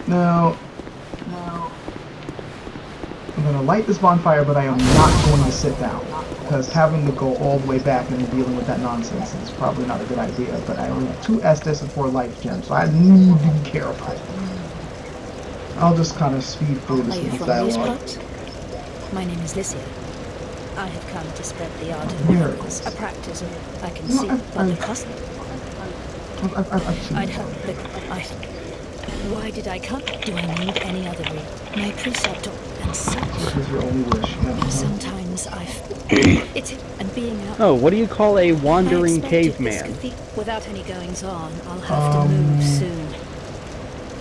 Now, I'm going to light this bonfire, but I am not going to sit down. Because having to go all the way back and dealing with that nonsense is probably not a good idea. But I only have 2 Estus and 4 life gems, so I need to be careful. I'll just kind of speed through this little dialogue. My name is Lycia. I have come to spread the art of Where? miracles, a practice I can No, see, but the cost. I've seen I'd this help already. Why did I come? Do I need any other ring? My preceptor and such. This is your only wish. Yeah. Sometimes it's and being out. Oh, what do you call a wandering I expected caveman? this without any goings on, I'll have to move soon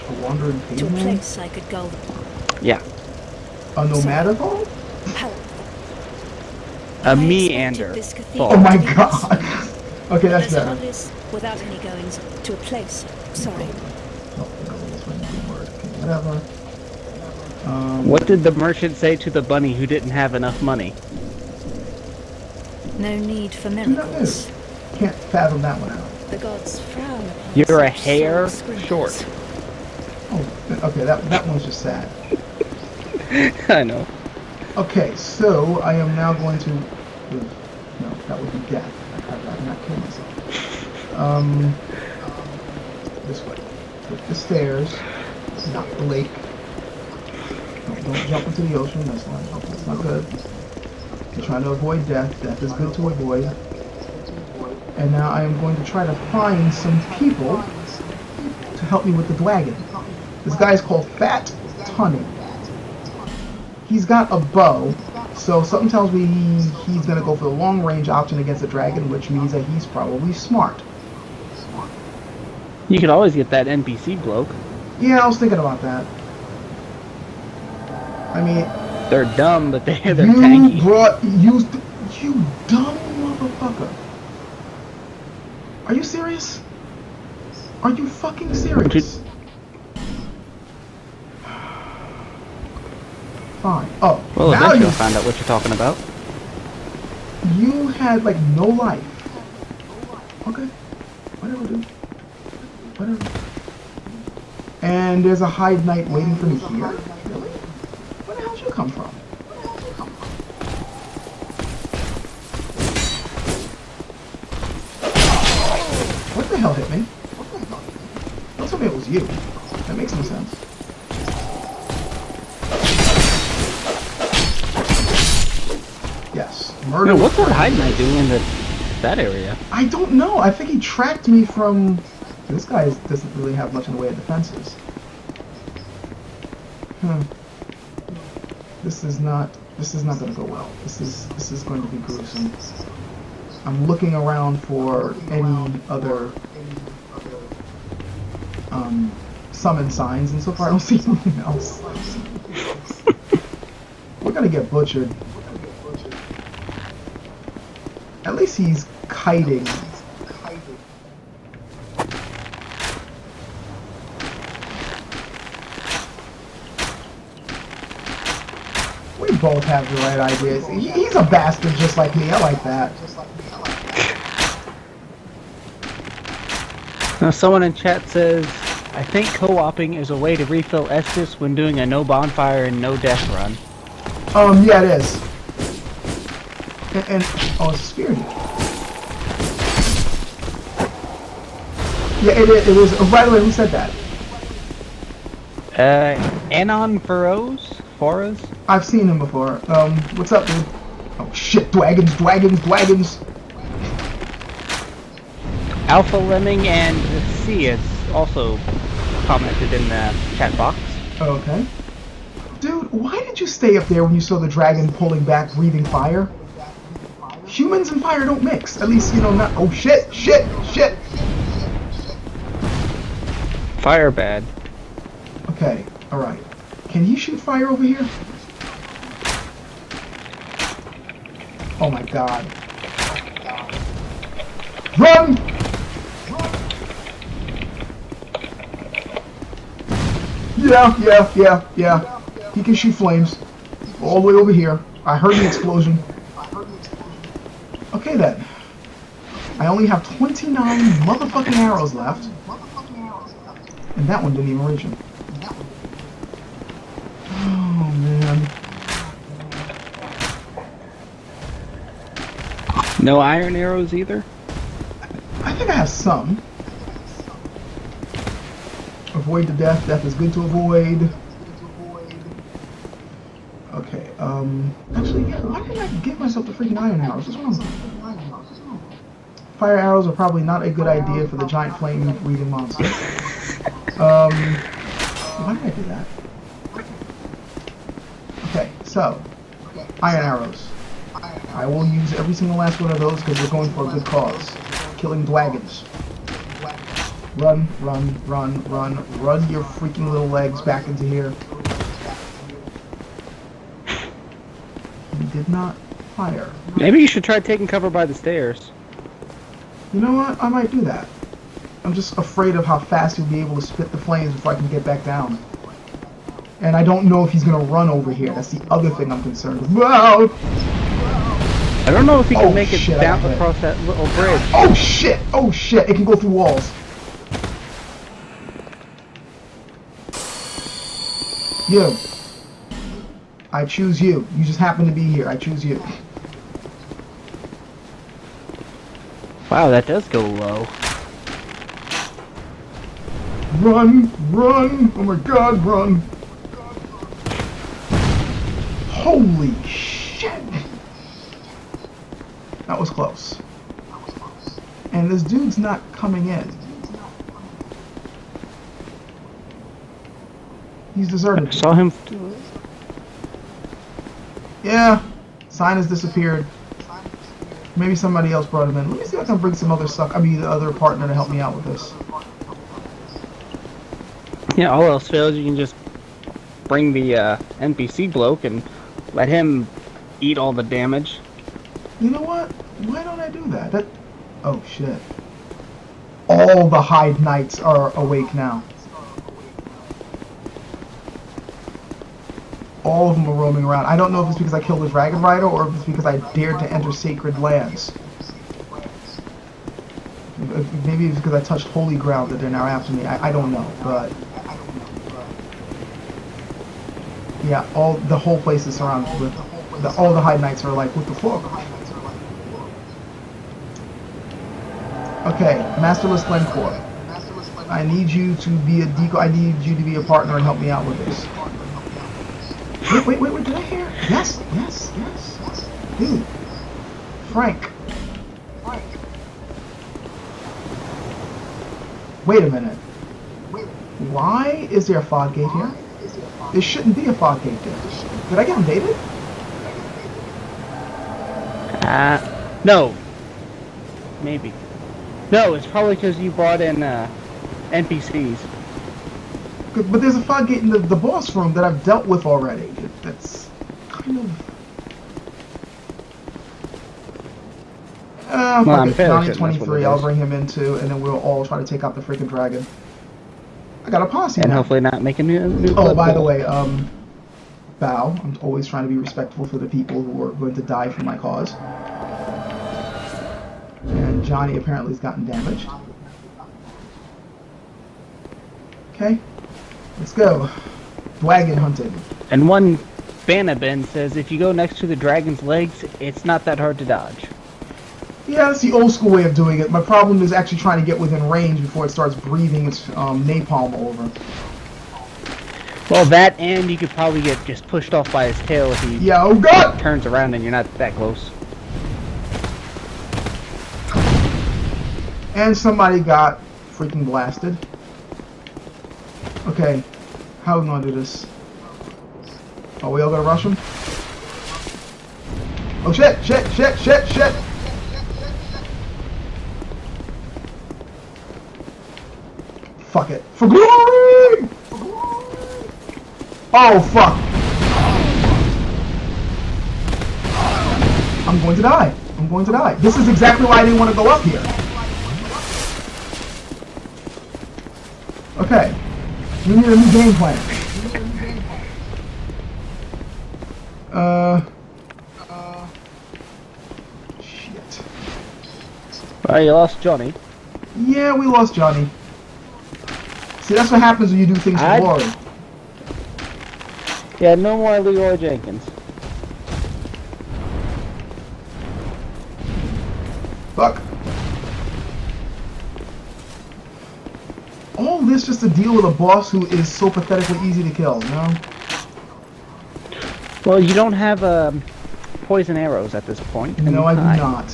A wandering to a caveman? place I could go. Yeah. A nomadical? Help. A meander. Oh my god! Okay, that's better. Without any goings to a place. Sorry. Oh, no, this one is a word. Okay, whatever. What did the merchant say to the bunny who didn't have enough money? No need for Do not miracles. move. Can't fathom that one out. The gods frown upon You're a such hair small short. scribbles. Oh, okay, that one's just sad. I know. Okay, so I am now going to... No, that would be death. I'd rather not kill myself. This way. Take the stairs, not the lake. Don't jump into the ocean, that's not good. You're trying to avoid death. Death is good to avoid. And now I am going to try to find some people to help me with the dragon. This guy is called Fat Tunny. He's got a bow, so something tells me he's going to go for the long range option against the dragon, which means that he's probably smart. You could always get that NPC bloke. Yeah, I was thinking about that. I mean, They're dumb, but they're you tanky. you dumb motherfucker. Are you serious? Are you fucking serious? Fine. Oh, Well, now eventually you I'll find out what you're talking about. You had like no life. Okay. Whatever, dude. Whatever. And there's a High Knight waiting for me here. Really? Where the hell did you come from? What the hell hit me? Don't tell me it was you. That makes no sense. Yes. Murder. What's that High Knight doing in that area? I don't know. I think he tracked me from This guy doesn't really have much in the way of defenses. This is not going to go well. This is going to be gruesome. I'm looking around for any other summon signs, and so far I don't see anything else. We're gonna get butchered. At least he's kiting. We both have the right ideas. He's a bastard just like me. I like that. Now, someone in chat says, I think co-oping is a way to refill Estus when doing a no bonfire and no death run. Yeah, it is. And oh, it's Spirit. Yeah, it is. Oh, by the way, who said that? Anon Faroes? I've seen him before. What's up, dude? Oh shit, dragons! Alpha Lemming and C has also commented in the chat box. Okay. Dude, why did you stay up there when you saw the dragon pulling back, breathing fire? Humans and fire don't mix. At least, you know, not... Oh, shit! Fire bad. Okay, alright. Can he shoot fire over here? Oh my god. Run! Yeah. He can shoot flames. All the way over here. I heard the explosion. Okay then. I only have 29 motherfucking arrows left. And that one didn't even reach him. Oh man. No iron arrows either? I think I have some. Avoid the death. Death is good to avoid. Okay, actually, yeah, why didn't I give myself the freaking iron arrows? What's wrong with me? Fire arrows are probably not a good idea for the giant flame-breathing monster. Why did I do that? Okay, so, iron arrows. I will use every single last one of those because we're going for a good cause. Killing dragons. Run your freaking little legs back into here. He did not fire. Maybe you should try taking cover by the stairs. You know what? I might do that. I'm just afraid of how fast he'll be able to spit the flames before I can get back down. And I don't know if he's gonna run over here. That's the other thing I'm concerned about. I don't know if he can make it down across that little bridge. Oh shit! It can go through walls. You. I choose you. You just happen to be here. I choose you. Wow, that does go low. Run! Oh my god, run! Holy shit! That was close. And this dude's not coming in. He's deserted. I saw him. Yeah, sign has disappeared. Maybe somebody else brought him in. Let me see if I can bring some other the other partner to help me out with this. Yeah, all else fails, you can just bring the NPC bloke and let him eat all the damage. You know what? Why don't I do that? Oh shit. All the Hyde Knights are awake now. All of them are roaming around. I don't know if it's because I killed the Dragon Rider or if it's because I dared to enter sacred lands. Maybe it's because I touched holy ground that they're now after me. I don't know, but yeah, the whole place is surrounded with all the Hyde Knights are like, what the fuck? Okay, Masterless Glencore. I need you to be a decoy. I need you to be a partner and help me out with this. Wait, did I hear? Yes. Dude. Frank. Wait a minute. Why is there a fog gate here? There shouldn't be a fog gate there. Did I get invaded? No. Maybe. No, it's probably because you brought in NPCs. But there's a fog gate in the boss room that I've dealt with already. That's kind of... Well, fuck it. Johnny 23, I'll bring him in too, and then we'll all try to take out the freaking dragon. I got a posse and now. hopefully not make a new Oh, by the way, bow. I'm always trying to be respectful for the people who are going to die for my cause. And Johnny apparently has gotten damaged. Okay, let's go. Dragon hunting. And one Banabin says if you go next to the dragon's legs, it's not that hard to dodge. Yeah, that's the old school way of doing it. My problem is actually trying to get within range before it starts breathing its napalm over. Well, that and you could probably get just pushed off by his tail if he oh god! turns around and you're not that close. And somebody got freaking blasted. Okay, how are we gonna do this? Oh, we all gotta rush him? Oh shit, shit, shit, shit, shit! Fuck it. For glory! Oh fuck! I'm going to die. I'm going to die. This is exactly why I didn't want to go up here. Okay. We need a new game plan. Shit. Well, you lost Johnny. Yeah, we lost Johnny. See, that's what happens when you do things for glory. Yeah, no more Leroy Jenkins. Fuck. All this just to deal with a boss who is so pathetically easy to kill, you know? Well, you don't have poison arrows at this point. No, I do not.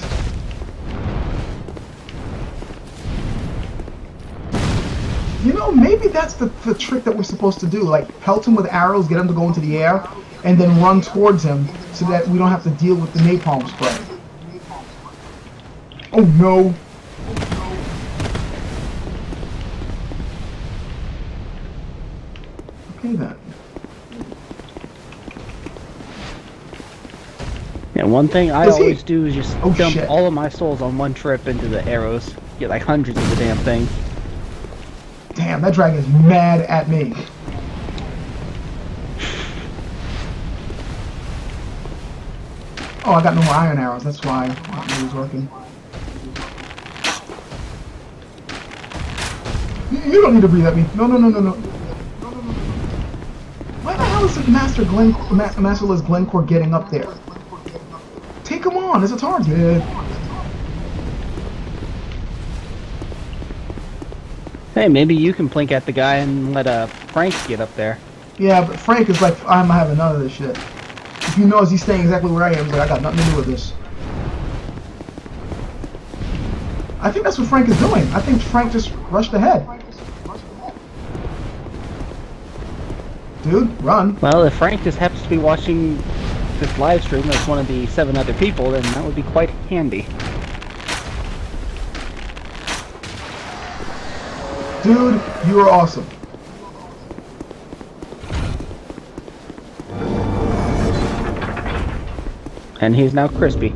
You know, maybe that's the trick that we're supposed to do. Like, pelt him with arrows, get him to go into the air, and then run towards him so that we don't have to deal with the napalm spray. Oh no! Okay then. Yeah, one thing I always do is just dump shit. all of my souls on one trip into the arrows. Get like hundreds of the damn thing. Damn, that dragon is mad at me. Oh, I got no more iron arrows. That's why it was working. You don't need to breathe at me. No, no, no, no, no. Why the hell is Master Masterless Glencore getting up there? Take him on as a target. Hey, maybe you can plink at the guy and let Frank get up there. Yeah, but Frank is like, I'm having none of this shit. If he knows he's staying exactly where I am, he's like, I got nothing to do with this. I think that's what Frank is doing. I think Frank just rushed ahead. Dude, run. Well, if Frank just happens to be watching this live stream as one of the 7 other people, then that would be quite handy. Dude, you are awesome. And he's now crispy.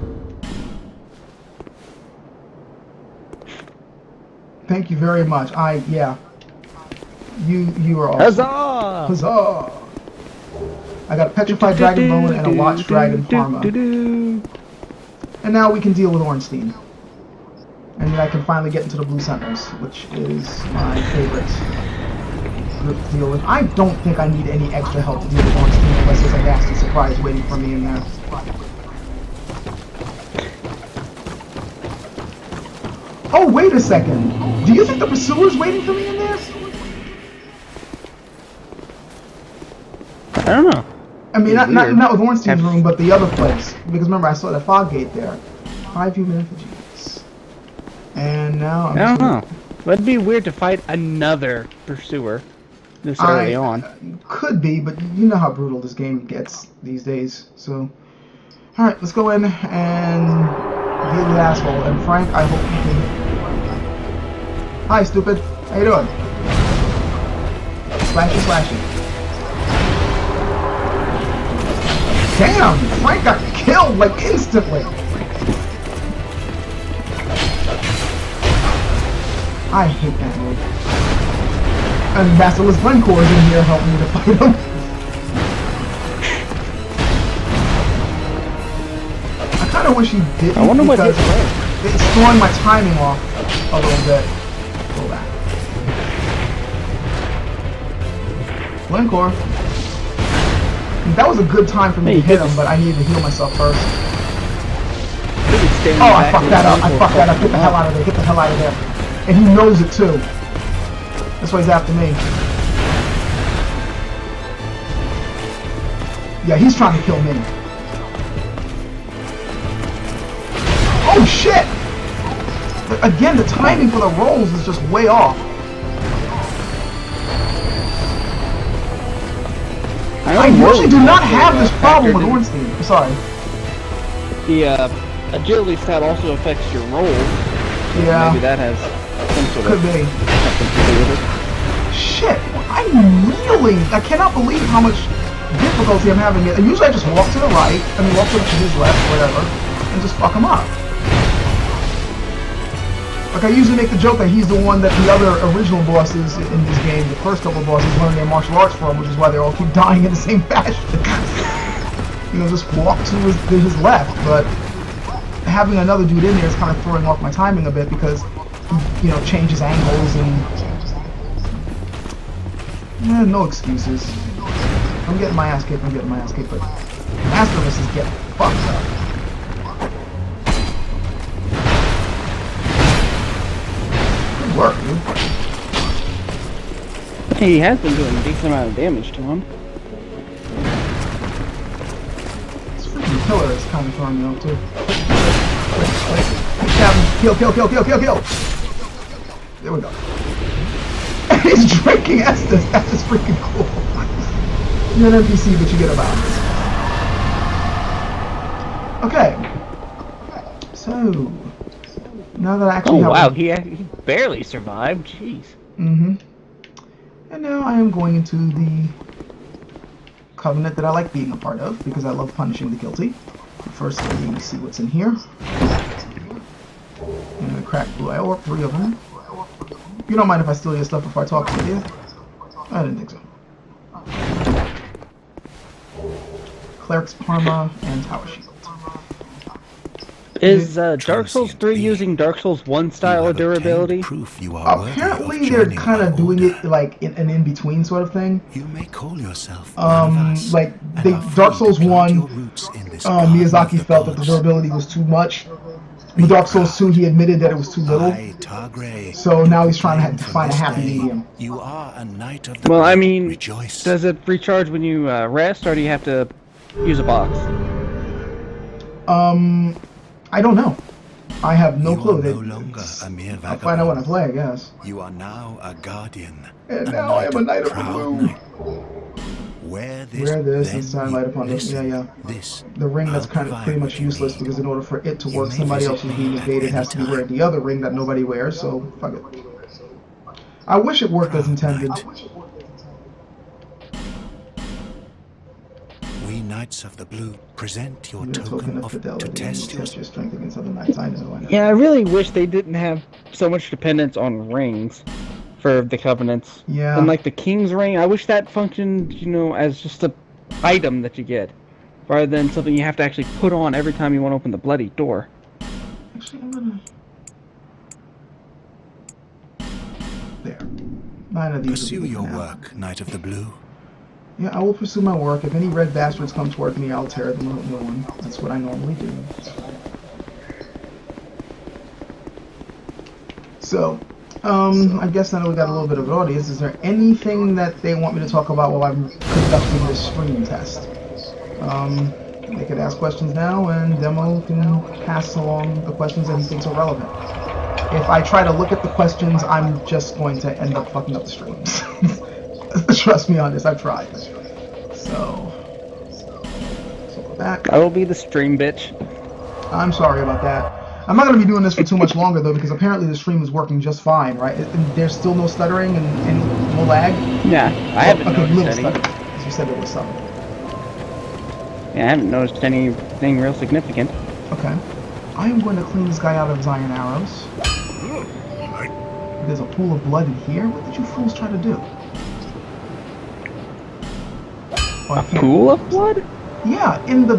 Thank you very much. Yeah. You are awesome. Huzzah! Huzzah! I got a petrified dragon bone and a watch dragon parma. And now we can deal with Ornstein. And then I can finally get into the Blue Sentinels, which is my favorite group to deal with. I don't think I need any extra help to deal with Ornstein unless there's a nasty surprise waiting for me in there. Oh, wait a second. Do you think the Pursuer's waiting for me in there? I don't know. I mean, not with Ornstein's room, but the other place. Because remember, I saw that fog gate there. 5 human effigies. And now I don't know. It'd be weird to fight another pursuer this early on. Could be, but you know how brutal this game gets these days. So, all right, let's go in and deal with the asshole. And Frank, I hope you can. Hi, stupid. How you doing? Slashy, slashy. Damn, Frank got killed like instantly. I hate that move. And Basilisk Glencore is in here helping me to fight him. I kind of wish he didn't. I wonder what because his it's throwing my timing off a little bit. Go back. Glencore. That was a good time for me to hit him, but I needed to heal myself first. Oh, I fucked that up. I fucked that up. Get the hell out of there. Get the hell out of there. And he knows it too. That's why he's after me. Yeah, he's trying to kill me. Oh shit! But again, the timing for the rolls is just way off. I usually do not have this problem with Ornstein. I'm sorry. The agility stat also affects your rolls. So Yeah. maybe that has some sort Could of be. something to do with it. Shit! I cannot believe how much difficulty I'm having. And usually I just walk to the right, walk to his left, whatever, and just fuck him up. Like I usually make the joke that he's the one that the other original bosses in this game, the first couple of bosses, learn their martial arts from, which is why they all keep dying in the same fashion. Just walk to his left, but having another dude in there is kind of throwing off my timing a bit because he, changes angles and no excuses. I'm getting my ass kicked, but Master of Us is getting fucked up. Good work, dude. He has been doing a decent amount of damage to him. This freaking killer is kind of throwing me off too. Kill. There we go. He's drinking Estus. That is freaking cool. You're an NPC, but you get a bounce. Okay. So now that I actually have. Oh wow, he barely survived. Jeez. And now I am going into the covenant that I like being a part of because I love punishing the guilty. First, let me see what's in here. I'm gonna crack blue eye orb, 3 of them. You don't mind if I steal your stuff before I talk to you, do you? I didn't think so. Cleric's Parma and Tower Shield. Is Dark Souls 3 using Dark Souls 1 style of durability? Apparently they're kind of doing it like an in-between sort of thing. You may call yourself like Dark Souls 1, Miyazaki felt that the durability was too much. With Dark Souls 2, he admitted that it was too little. So now he's trying to find a happy medium. You are a knight of the Well, I mean, rejoice. does it recharge when you rest, or do you have to use a box? I don't know. I have no clue. No longer a mere vagabond. I'll find out when I play, I guess. You are now a guardian. And now I am a knight of the blue. Wear this and shine light upon it. Yeah. This. The ring that's kind of pretty much useless because in order for it to work, somebody else who's being invaded has to be wearing the other ring that nobody wears, so fuck it. I wish it worked as intended. We Knights of the Blue present your token of to fidelity. test your Test your strength against other knights. I know. Yeah, I really wish they didn't have so much dependence on rings for the covenants. Yeah. And like the King's Ring, I wish that functioned, as just a item that you get, rather than something you have to actually put on every time you want to open the bloody door. Actually, I'm gonna. There. 9 of these. Pursue your work, Knight of the Blue. Yeah, I will pursue my work. If any red bastards come toward me, I'll tear them a new one. That's what I normally do. So, I guess now that we got a little bit of an audience, is there anything that they want me to talk about while I'm conducting this stream test? They could ask questions now, and Demo can pass along the questions that he thinks are relevant. if I try to look at the questions, I'm just going to end up fucking up the streams. Trust me on this, I've tried. So go back. I will be the stream bitch. I'm sorry about that. I'm not going to be doing this for too much longer, though, because apparently the stream is working just fine, right? And there's still no stuttering and no lag? Yeah, I haven't okay, little noticed any. stuttering, as you said there was some. Yeah, I haven't noticed anything real significant. Okay. I am going to clean this guy out of his iron arrows. Oh, I There's a pool of blood in here? What did you fools try to do? Oh, I A can't- pool of blood? Yeah, in the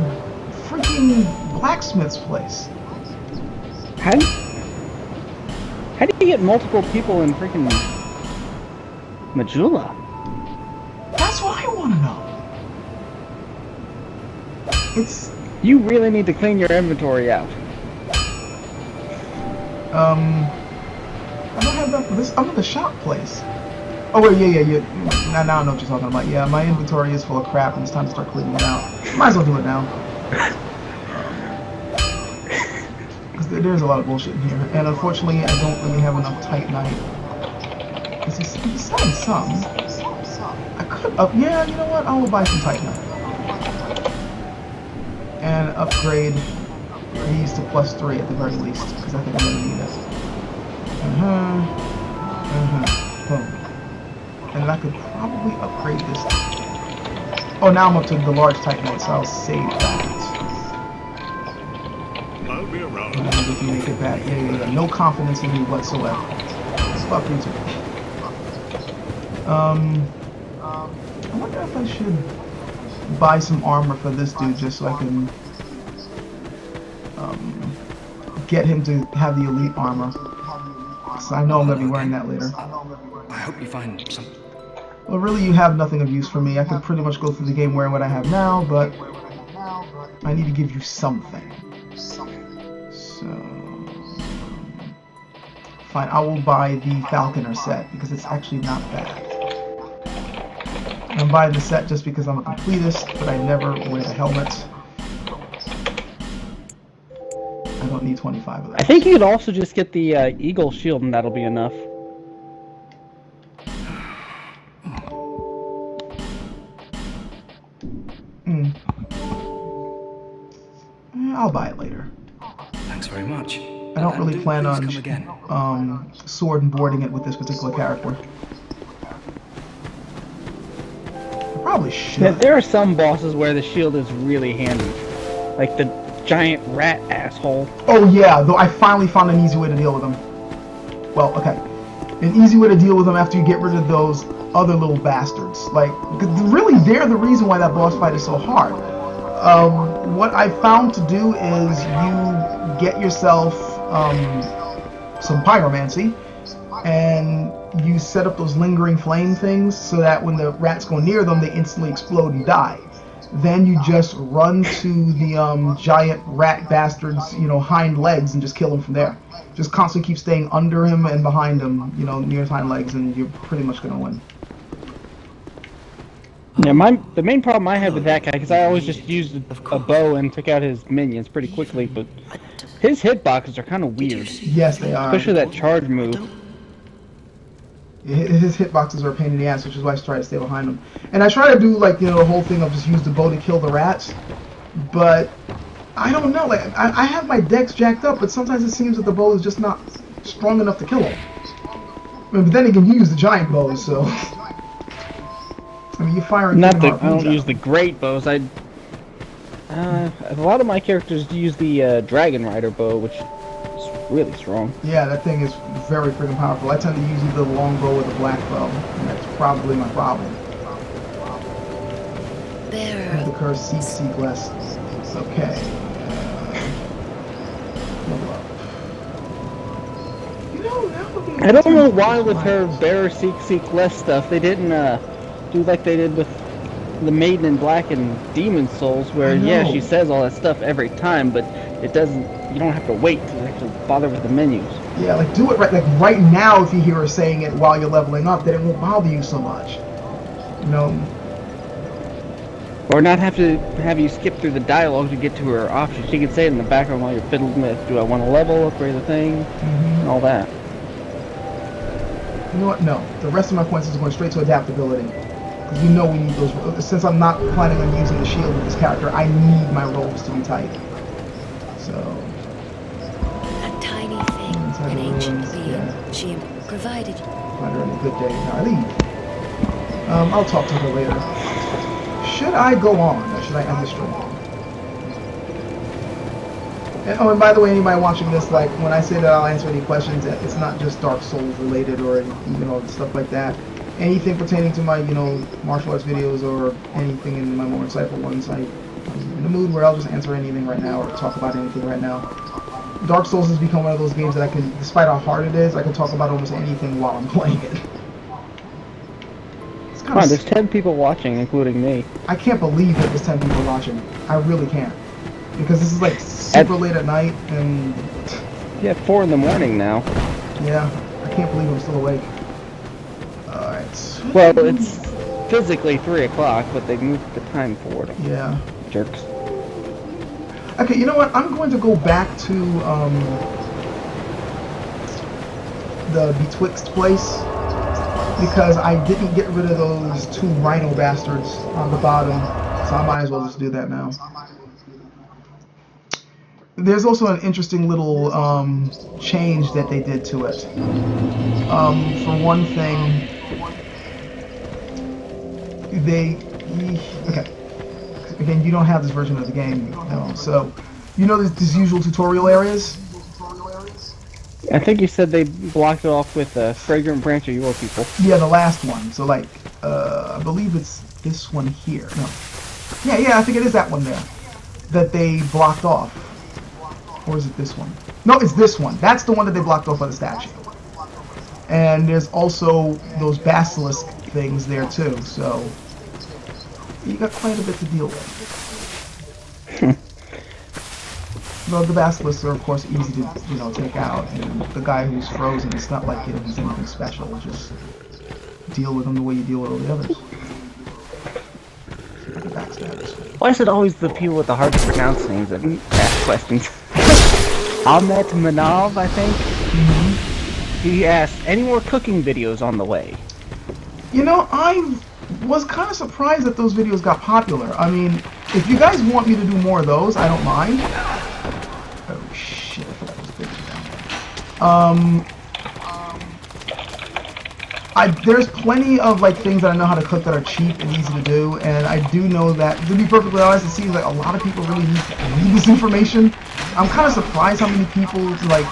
freaking blacksmith's place. How do you get multiple people in freaking Majula? That's what I want to know. It's You really need to clean your inventory out. I don't have enough for this. I'm in the shop place. Oh wait, yeah. Now I know what you're talking about. Yeah, my inventory is full of crap, and it's time to start cleaning it out. Might as well do it now. Because there's a lot of bullshit in here, and unfortunately, I don't really have enough Titanite. Because he's selling some. I could up. Yeah, you know what? I will buy some Titanite and upgrade these to +3 at the very least, because I think I'm gonna need it. Boom. And then I could probably upgrade this. Oh, now I'm up to the large Titanite, so I'll save that. I'll be around. And then we can make it back. Yeah. No confidence in me whatsoever. Fuck you too. I wonder if I should buy some armor for this dude just so I can get him to have the elite armor. So I know I'm gonna be wearing that later. I hope you find some. Well, really, you have nothing of use for me. I could pretty much go through the game wearing what I have now, but I need to give you something. So, fine, I will buy the Falconer set because it's actually not bad. I'm buying the set just because I'm a completist, but I never wear the helmet. I don't need 25 of those. I think you could also just get the Eagle Shield and that'll be enough. I'll buy it later. Thanks very much. I don't really plan please on come again. sword and boarding it with this particular character. I probably should. Yeah, there are some bosses where the shield is really handy. Like the giant rat asshole. Oh yeah, though I finally found an easy way to deal with them. Well, okay. An easy way to deal with them after you get rid of those other little bastards. Like, 'cause really they're the reason why that boss fight is so hard. What I found to do is you get yourself some pyromancy, and you set up those lingering flame things so that when the rats go near them, they instantly explode and die. Then you just run to the giant rat bastard's, hind legs and just kill him from there. Just constantly keep staying under him and behind him, near his hind legs, and you're pretty much gonna win. Yeah, the main problem I had with that guy, because I always just used a bow and took out his minions pretty quickly, but his hitboxes are kind of weird. Yes, they are. Especially that charge move. His hitboxes are a pain in the ass, which is why I try to stay behind him. And I try to do the whole thing of just use the bow to kill the rats, but I don't know. Like I have my dex jacked up, but sometimes it seems that the bow is just not strong enough to kill him. But then again, you use the giant bows, so I mean, you fire. I don't use the great bows. A lot of my characters use the Dragon Rider bow, which is really strong. Yeah, that thing is very freaking powerful. I tend to use either the long bow or the black bow, and that's probably my problem. There. The curse seek less. Okay. I don't know why with her bearer seek less stuff they didn't do like they did with the Maiden in Black and Demon Souls, where yeah, she says all that stuff every time, but it doesn't. You don't have to wait to actually bother with the menus. Yeah, like do it right now. If you hear her saying it while you're leveling up, then it won't bother you so much. Or not have to have you skip through the dialogue to get to her options. She can say it in the background while you're fiddling with, do I want to level, upgrade the thing? all that. You know what? No. The rest of my points is going straight to adaptability. Because we know we need those. Since I'm not planning on using the shield with this character, I need my rolls to be tight. So. That tiny thing, Inside an the ancient ruins, being, yeah. she provided. Find her on a good day. Now I leave. I'll talk to her later. Should I go on, or should I end the stream? And, oh, and by the way, anybody watching this, like, when I say that I'll answer any questions, it's not just Dark Souls related or, you know, stuff like that. Anything pertaining to my, you know, martial arts videos or anything in my more insightful ones, I'm in the mood where I'll just answer anything right now or talk about anything right now. Dark Souls has become one of those games that I can, despite how hard it is, I can talk about almost anything while I'm playing it. It's kind of, there's 10 people watching, including me. I can't believe that there's 10 people watching. I really can't. Because this is like super late at night and... Yeah, 4 in the morning now. Yeah, I can't believe I'm still awake. Alright. Well, it's physically 3 o'clock, but they moved the time forward. Yeah. Jerks. Okay, you know what? I'm going to go back to the Betwixt place because I didn't get rid of those 2 rhino bastards on the bottom, so I might as well just do that now. There's also an interesting little change that they did to it. For one thing, okay. Again, you don't have this version of the game, so you know these usual tutorial areas? I think you said they blocked it off with a fragrant branch of your people. Yeah, the last one. So like, I believe it's this one here. No. Yeah, I think it is that one there that they blocked off. Or is it this one? No, it's this one. That's the one that they blocked off by the statue. And there's also those basilisk things there too, so you got quite a bit to deal with. Well, the basilisks are of course easy to, you know, take out, and the guy who's frozen, it's not like, you know, he's anything special. Just deal with him the way you deal with all the others. The backstabbers. Why is it always the people with the hard to pronounce names that ask questions? Ahmet Manav, I think. He asked, any more cooking videos on the way? You know, I was kind of surprised that those videos got popular. I mean, if you guys want me to do more of those, I don't mind. Oh shit, I forgot those bitches down there. There's plenty of like things that I know how to cook that are cheap and easy to do, and I do know that, to be perfectly honest, it seems like a lot of people really need this information. I'm kind of surprised how many people like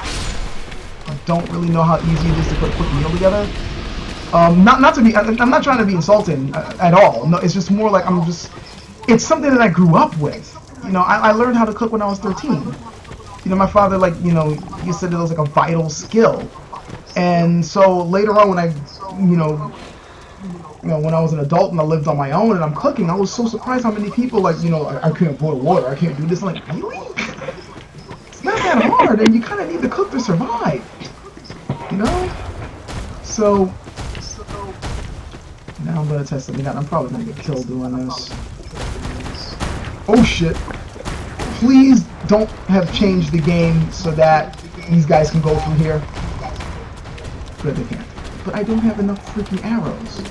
don't really know how easy it is to put a quick meal together. Not to be, I'm not trying to be insulting at all. No, it's just more like it's something that I grew up with. You know, I learned how to cook when I was 13. You know, my father, like, you know, he said it was like a vital skill. And so later on, when I, when I was an adult and I lived on my own and I'm cooking, I was so surprised how many people, like, you know, I can't boil water, I can't do this. I'm like, really? It's not that hard, and you kind of need to cook to survive. You know? So now I'm gonna test something out. I'm probably gonna get killed doing this. Oh shit! Please don't have changed the game so that these guys can go through here. Good, they can't. But I don't have enough freaking arrows.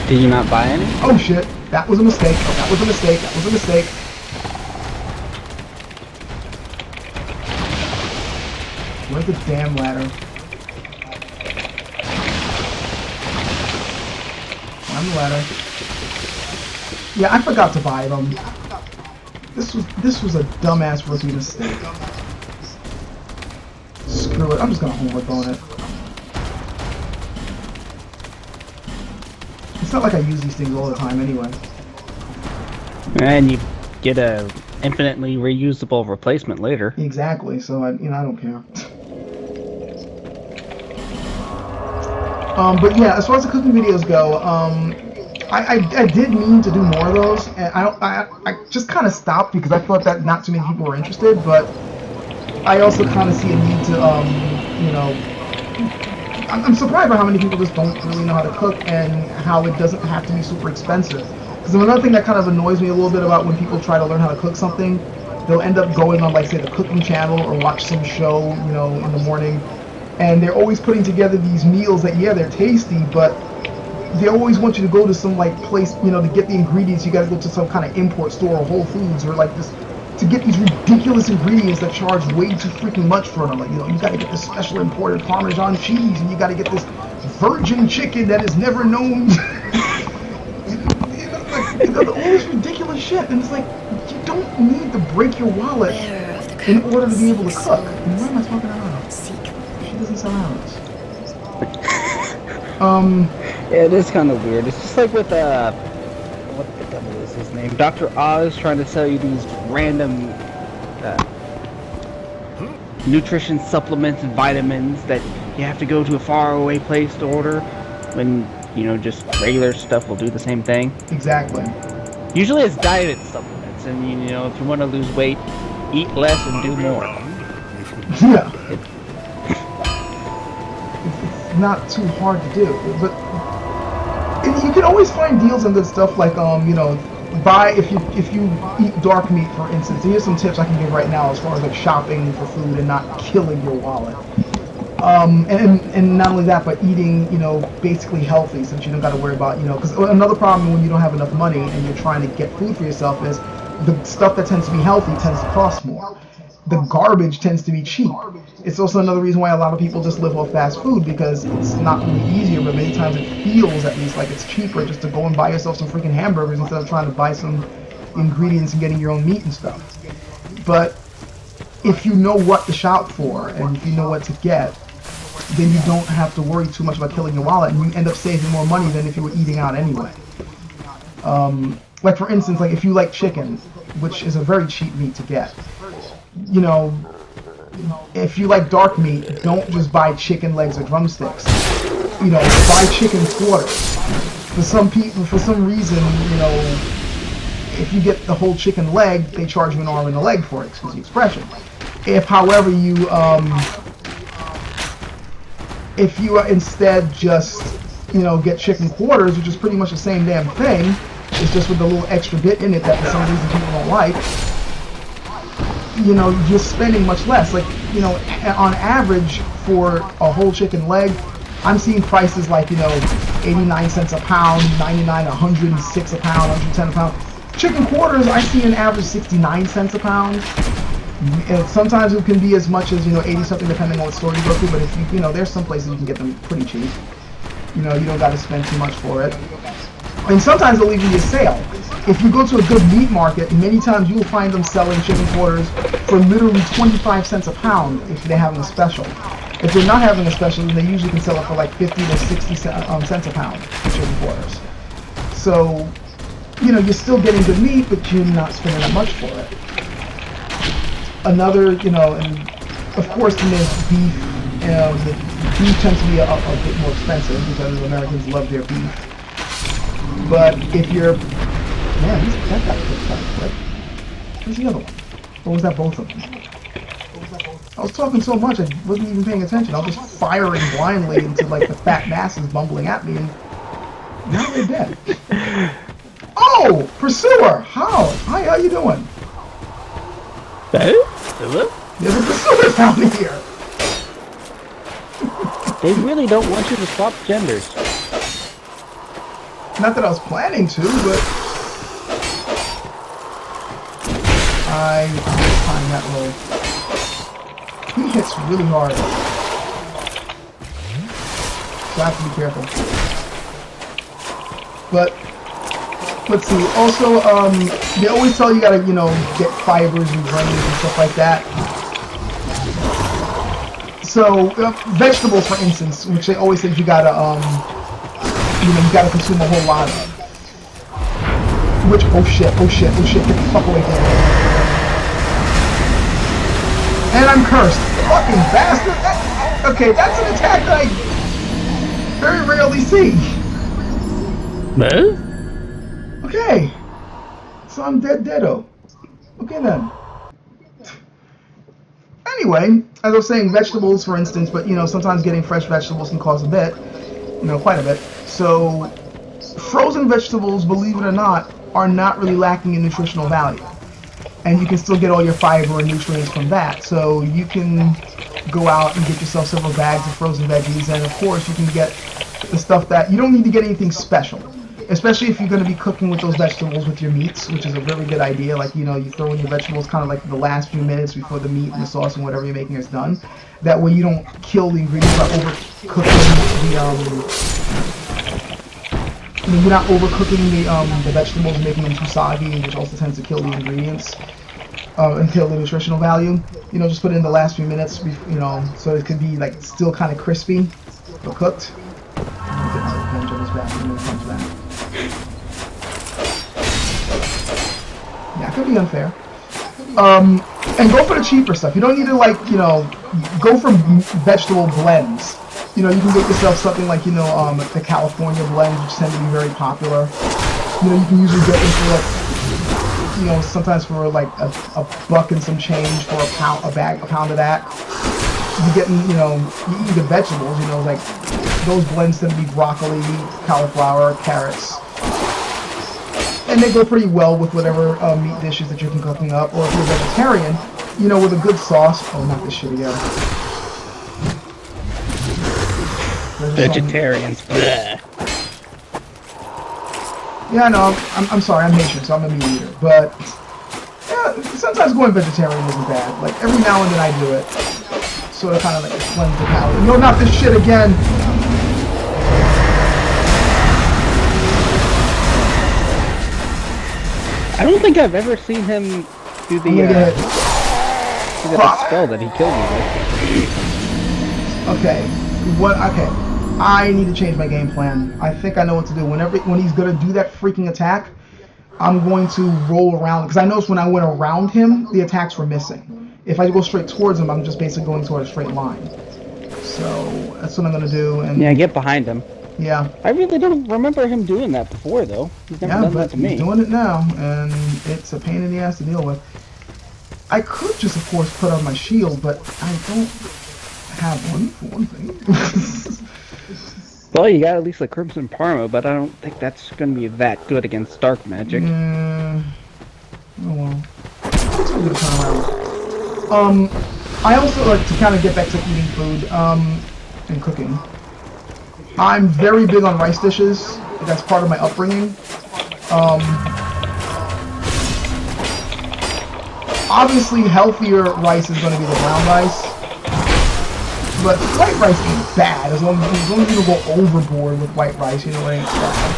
Did you not buy any? Oh shit! That was a mistake. That was a mistake. That was a mistake. Where's the damn ladder? On the ladder. Yeah, I forgot to buy them. This was a dumbass rookie mistake. Screw it, I'm just gonna homework on it. It's not like I use these things all the time anyway. And you get a infinitely reusable replacement later. Exactly, so I don't care. But yeah, as far as the cooking videos go, I did mean to do more of those, and I just kind of stopped because I thought that not too many people were interested, but I also kind of see a need to, I'm surprised by how many people just don't really know how to cook and how it doesn't have to be super expensive. Because another thing that kind of annoys me a little bit about when people try to learn how to cook something they'll end up going on, like, say, the cooking channel or watch some show, you know, in the morning, and they're always putting together these meals that, yeah, they're tasty, but they always want you to go to some, like, place, you know, to get the ingredients. You got to go to some kind of import store or Whole Foods or like this to get these ridiculous ingredients that charge way too freaking much for them. Like, you know, you got to get this special imported Parmesan cheese, and you got to get this virgin chicken that is never known. You know, all this ridiculous shit, and it's like, you don't need to break your wallet in order to be able to cook. And why am I talking out? She doesn't sell arrows. Yeah, it is kind of weird. It's just like with what the devil is his name? Dr. Oz trying to sell you these random nutrition supplements and vitamins that you have to go to a faraway place to order, when, you know, just regular stuff will do the same thing. Exactly. Usually it's diet supplements, and you know, if you want to lose weight, eat less and do more. Yeah. It's not too hard to do, but you can always find deals on good stuff, like you know, buy if you eat dark meat, for instance. Here's some tips I can give right now as far as like shopping for food and not killing your wallet. And not only that, but eating, you know, basically healthy, since you don't got to worry about, you know, because another problem when you don't have enough money and you're trying to get food for yourself is the stuff that tends to be healthy tends to cost more. The garbage tends to be cheap. It's also another reason why a lot of people just live off fast food, because it's not only easier, but many times it feels at least like it's cheaper just to go and buy yourself some freaking hamburgers instead of trying to buy some ingredients and getting your own meat and stuff. But if you know what to shop for and if you know what to get, then you don't have to worry too much about killing your wallet, and you end up saving more money than if you were eating out anyway. Like for instance, like if you like chicken, which is a very cheap meat to get, you know, if you like dark meat, don't just buy chicken legs or drumsticks. You know, buy chicken quarters. For some people, for some reason, you know, if you get the whole chicken leg, they charge you an arm and a leg for it, excuse the expression. If, however, if you instead just, you know, get chicken quarters, which is pretty much the same damn thing, it's just with a little extra bit in it that for some reason people don't like, you know, you're spending much less. Like, you know, on average for a whole chicken leg, I'm seeing prices like, you know, 89 cents a pound, 99, 106 a pound, 110 a pound. Chicken quarters, I see an average 69 cents a pound. And sometimes it can be as much as, you know, 80 something depending on what store you go to, but if you know, there's some places you can get them pretty cheap. You know, you don't got to spend too much for it. And sometimes they'll even be a sale. If you go to a good meat market, many times you'll find them selling chicken quarters for literally 25 cents a pound if they're having a special. If they're not having a special, then they usually can sell it for like 50 to 60 cents a pound for chicken quarters. So, you know, you're still getting good meat, but you're not spending that much for it. Another, you know, and of course then there's beef. You know, the beef tends to be a bit more expensive because Americans love their beef. But if you're, man, that got cooked kind of quick. Where's the other one? Or was that both of them? I was talking so much I wasn't even paying attention. I was just firing blindly into like the fat masses bumbling at me, and now they're dead. Oh, Pursuer! Hi, how you doing? Hello? There's a Pursuer down here! They really don't want you to swap genders. Not that I was planning to, but I time that roll. He hits really hard, so I have to be careful. But let's see. Also, they always tell you gotta, you know, get fibers and grains and stuff like that. So vegetables, for instance, which they always say you gotta, you know, you gotta consume a whole lot of. Which, oh shit, get the fuck away from me. And I'm cursed. Fucking bastard! Okay, that's an attack that I very rarely see. No? Okay. So I'm deado. Okay then. Anyway, as I was saying, vegetables, for instance, but you know, sometimes getting fresh vegetables can cost a bit. You know, quite a bit. So, frozen vegetables, believe it or not, are not really lacking in nutritional value. and you can still get all your fiber and nutrients from that. So you can go out and get yourself several bags of frozen veggies, and of course you can get the stuff that you don't need to get anything special, especially if you're going to be cooking with those vegetables with your meats, which is a very good idea. Like, you know, you throw in your vegetables kind of like the last few minutes before the meat and the sauce and whatever you're making is done. That way you don't kill the ingredients by overcooking you're not overcooking the vegetables and making them too soggy, which also tends to kill the ingredients and kill the nutritional value. You know, just put it in the last few minutes, you know, so it could be like still kind of crispy but cooked. Yeah, it could be unfair. And go for the cheaper stuff. You don't need to, like, you know, go for vegetable blends. You know, you can get yourself something like, you know, the California blends, which tend to be very popular. You know, you can usually get them for, like, you know, sometimes for like a buck and some change for a pound of that. You're getting, you know, you eat the vegetables, you know, like those blends tend to be broccoli, cauliflower, carrots. And they go pretty well with whatever meat dishes that you're cooking up. Or if you're vegetarian, you know, with a good sauce. Oh, not this shit again. Vegetarians. Yeah, no, I'm sorry, I'm Haitian, so I'm a meat eater. But yeah, sometimes going vegetarian isn't bad. Like every now and then I do it. Sort of kind of like cleanse the palate. No, not this shit again. I don't think I've ever seen him do the spell that he killed me with. Okay. Okay. I need to change my game plan. I think I know what to do. When he's gonna do that freaking attack, I'm going to roll around, because I noticed when I went around him, the attacks were missing. If I go straight towards him, I'm just basically going toward a straight line. So that's what I'm gonna do. And yeah, get behind him. Yeah. I really don't remember him doing that before, though. He's never done that to me. He's doing it now, and it's a pain in the ass to deal with. I could just, of course, put on my shield, but I don't have one, for one thing. Well, you got at least the Crimson Parma, but I don't think that's going to be that good against dark magic. Oh well. It's a good time. I also like to kind of get back to eating food, and cooking. I'm very big on rice dishes. That's part of my upbringing. Obviously, healthier rice is going to be the brown rice. But white rice ain't bad, as long as you don't go overboard with white rice, you know, it ain't bad.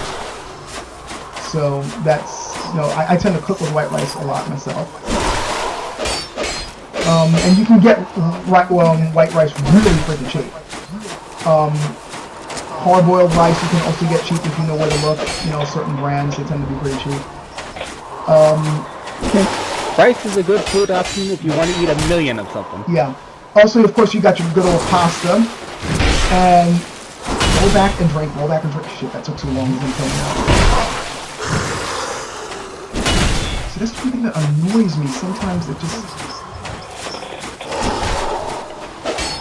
So that's, you know, I tend to cook with white rice a lot myself. And you can get white rice really freaking cheap. Hard-boiled rice you can also get cheap if you know where to look. You know, certain brands, they tend to be pretty cheap. Rice is a good food option if you want to eat a million of something. Yeah. Also, of course, you got your good old pasta, and roll back and drink, roll back and drink. Shit, that took too long. He's gonna kill me now. See, that's the thing that annoys me. Sometimes it just...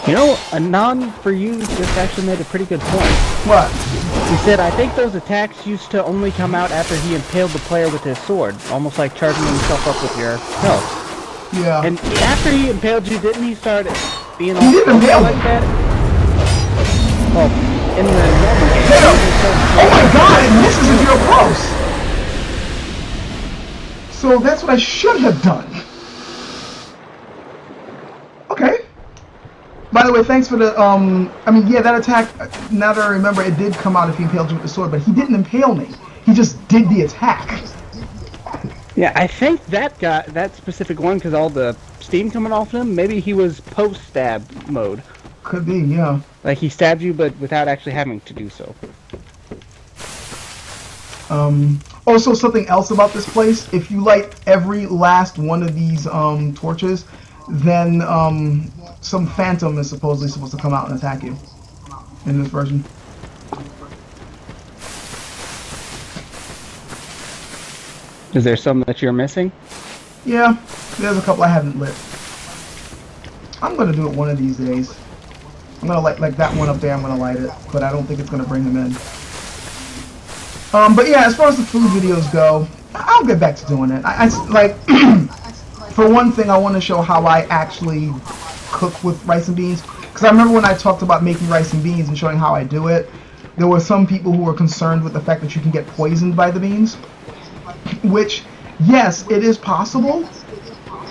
You know, Anon for you just actually made a pretty good point. What? He said, I think those attacks used to only come out after he impaled the player with his sword, almost like charging himself up with your health. Yeah. And after he impaled you, didn't he start being all like that? Well, in the normal game. Oh my god, it misses if you're close! So that's what I should have done. Okay. By the way, thanks for the, I mean, yeah, that attack, now that I remember, it did come out if he impaled you with the sword, but he didn't impale me. He just did the attack. Yeah, I think that got that specific one because all the steam coming off him. Maybe he was post-stab mode. Could be, yeah. Like he stabbed you, but without actually having to do so. Also, something else about this place: if you light every last one of these torches, then some phantom is supposedly supposed to come out and attack you. In this version. Is there some that you're missing? Yeah, there's a couple I haven't lit. I'm gonna do it one of these days. I'm gonna light, like that one up there, I'm gonna light it, but I don't think it's gonna bring them in. But yeah, as far as the food videos go, I'll get back to doing it. I like, For one thing, I want to show how I actually cook with rice and beans. Because I remember when I talked about making rice and beans and showing how I do it, there were some people who were concerned with the fact that you can get poisoned by the beans. Which, yes, it is possible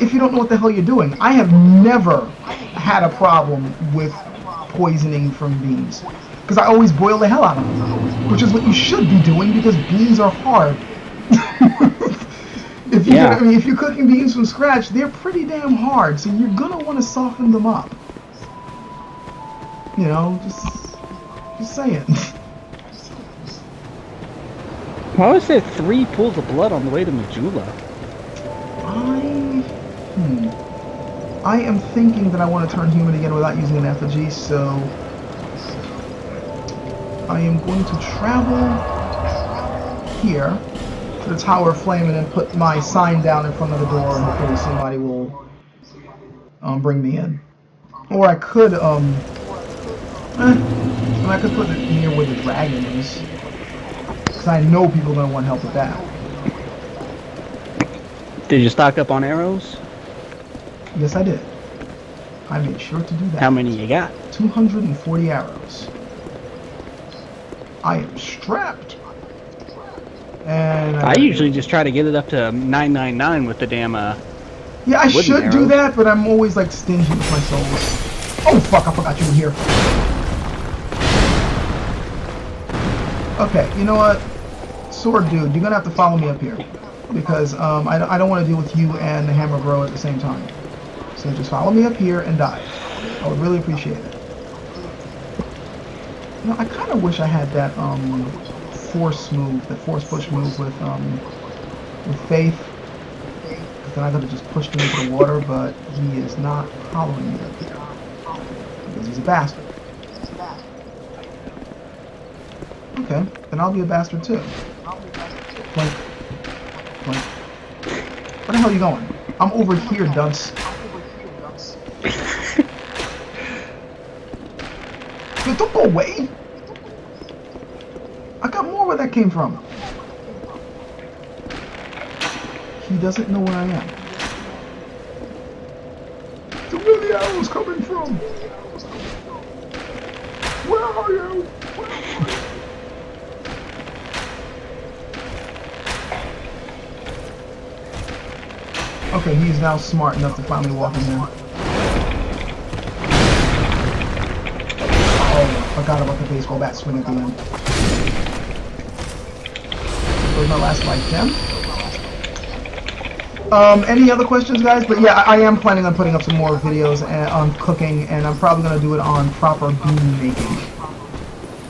if you don't know what the hell you're doing. I have never had a problem with poisoning from beans. Because I always boil the hell out of them. Which is what you should be doing because beans are hard. If you're cooking beans from scratch, they're pretty damn hard, so you're gonna want to soften them up. You know, just saying. Why was there 3 pools of blood on the way to Majula? I am thinking that I want to turn human again without using an effigy, so I am going to travel here to the Tower of Flame and then put my sign down in front of the door and hopefully somebody will bring me in. Or I could put it near where the dragon is. Because I know people are going to want help with that. Did you stock up on arrows? Yes, I did. I made sure to do that. How many you got? 240 arrows. I am strapped. And I usually just try to get it up to 999 with the damn yeah, I should arrows. do that, but I'm always like stingy with my souls. Oh fuck, I forgot you were here. Okay, you know what? Sword dude, you're gonna have to follow me up here. Because I don't want to deal with you and the hammer bro at the same time. So just follow me up here and dive. I would really appreciate it. You know, I kind of wish I had that force move, that force push move with Faith. Because then I could have just pushed him into the water, but he is not following me up here. Because he's a bastard. Okay, then I'll be a bastard too. Like, where the hell are you going? I'm over here, dunce. Dude, don't go away! I got more where that came from. He doesn't know where I am. So where are the arrows coming from? Where are you? Okay, he's now smart enough to finally walk in there. Oh, forgot about the baseball bat swing at the end. That was my last life gem. Any other questions, guys? But yeah, I am planning on putting up some more videos on cooking, and I'm probably going to do it on proper bean making.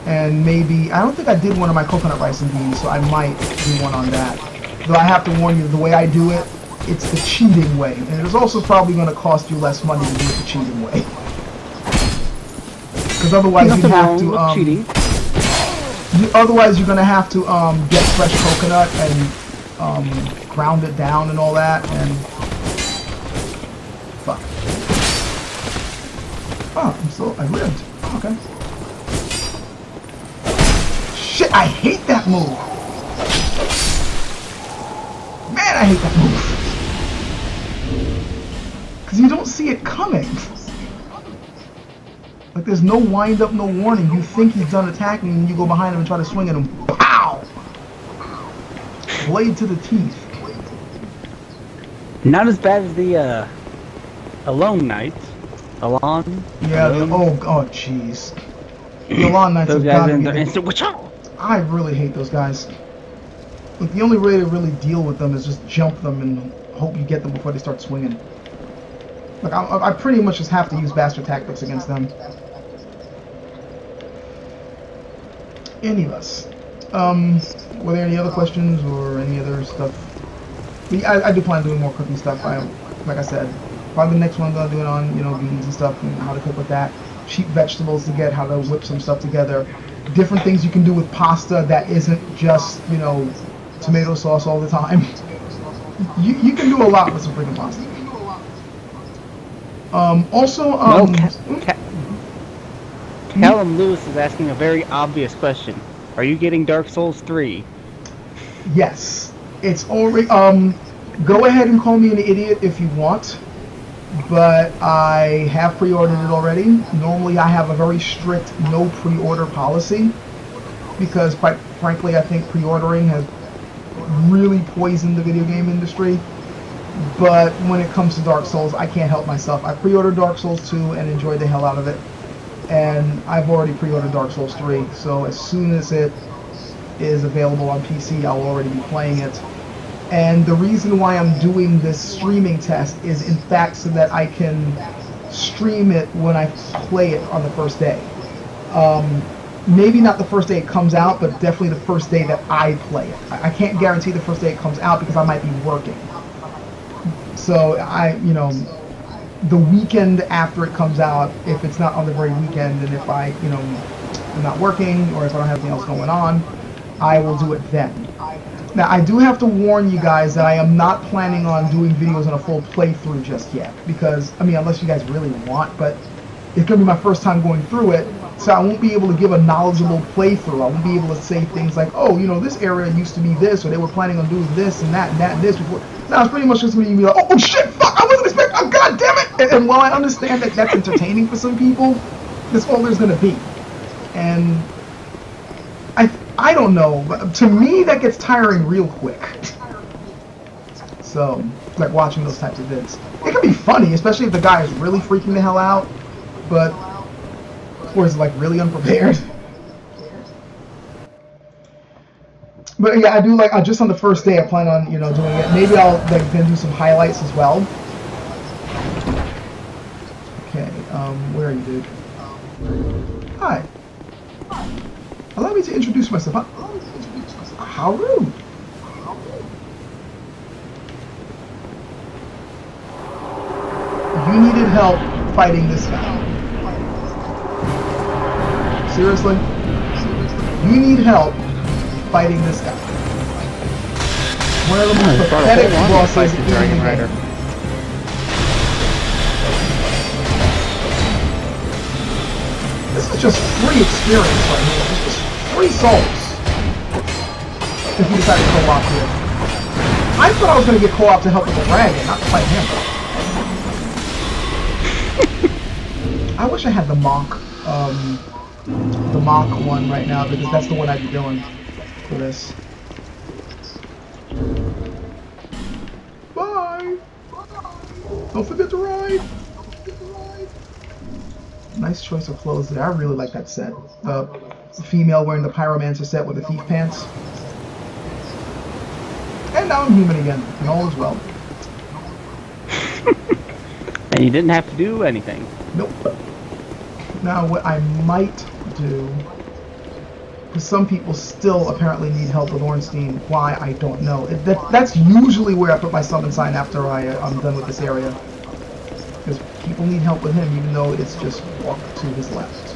And maybe, I don't think I did one of my coconut rice and beans, so I might do one on that. Though I have to warn you, the way I do it, it's the cheating way, and it is also probably going to cost you less money to do it the cheating way. Because otherwise you have to otherwise you're going to have to get fresh coconut and ground it down and all that, and fuck. Oh, I lived. Okay. Shit, I hate that move. Man, I hate that move. Because you don't see it coming. Like there's no wind up, no warning. You think he's done attacking and you go behind him and try to swing at him. Pow! Blade to the teeth. Not as bad as the Alone Knights. Alon? Yeah, oh jeez. The Alon Knights those have guys in got the instant watch out! I really hate those guys. Like, the only way to really deal with them is just jump them and hope you get them before they start swinging. Like, I pretty much just have to use bastard tactics against them. Anyways, were there any other questions or any other stuff? I do plan on doing more cooking stuff. Like I said, probably the next one I'm gonna do it on, you know, beans and stuff and how to cook with that. Cheap vegetables to get, how to whip some stuff together. Different things you can do with pasta that isn't just, you know, tomato sauce all the time. You can do a lot with some freaking pasta. Callum Lewis is asking a very obvious question. Are you getting Dark Souls 3? Yes. It's already, Go ahead and call me an idiot if you want, but I have pre-ordered it already. Normally I have a very strict no pre-order policy because, quite frankly, I think pre-ordering has really poisoned the video game industry. But when it comes to Dark Souls, I can't help myself. I pre-ordered Dark Souls 2 and enjoyed the hell out of it. And I've already pre-ordered Dark Souls 3, so as soon as it is available on PC, I'll already be playing it. And the reason why I'm doing this streaming test is, in fact, so that I can stream it when I play it on the first day. Maybe not the first day it comes out, but definitely the first day that I play it. I can't guarantee the first day it comes out because I might be working. So the weekend after it comes out, if it's not on the very weekend, and if I, am not working or if I don't have anything else going on, I will do it then. Now, I do have to warn you guys that I am not planning on doing videos on a full playthrough just yet, because, unless you guys really want, but it's going to be my first time going through it, so I won't be able to give a knowledgeable playthrough. I won't be able to say things like, oh, this area used to be this, or they were planning on doing this and that and that and this before. Now, it's pretty much just going to be like, oh shit, fuck, I wasn't expecting, oh god damn it! And while I understand that that's entertaining for some people, that's all there's going to be. And I don't know, but to me that gets tiring real quick. So, like watching those types of vids. It can be funny, especially if the guy is really freaking the hell out, but, or is like really unprepared. But yeah, I do just on the first day I plan on, doing it. Maybe I'll then do some highlights as well. Okay, where are you, dude? Hi. Allow me to introduce myself. How rude. You needed help fighting this guy. Seriously? You need help fighting this guy. One of the most pathetic bosses in the game. This is just free experience right here. It's just free souls. If you decide to co-op here. I thought I was going to get co-op to help with the dragon, not to fight him. I wish I had the mock one right now, because that's the one I'd be doing for this. Bye! Don't forget to ride! Nice choice of clothes there. I really like that set. The female wearing the pyromancer set with the thief pants. And now I'm human again, and all is well. And you didn't have to do anything. Nope. Now what I might do, because some people still apparently need help with Ornstein. Why, I don't know. That's usually where I put my summon sign after I'm done with this area. Because people need help with him, even though it's just walk to his left.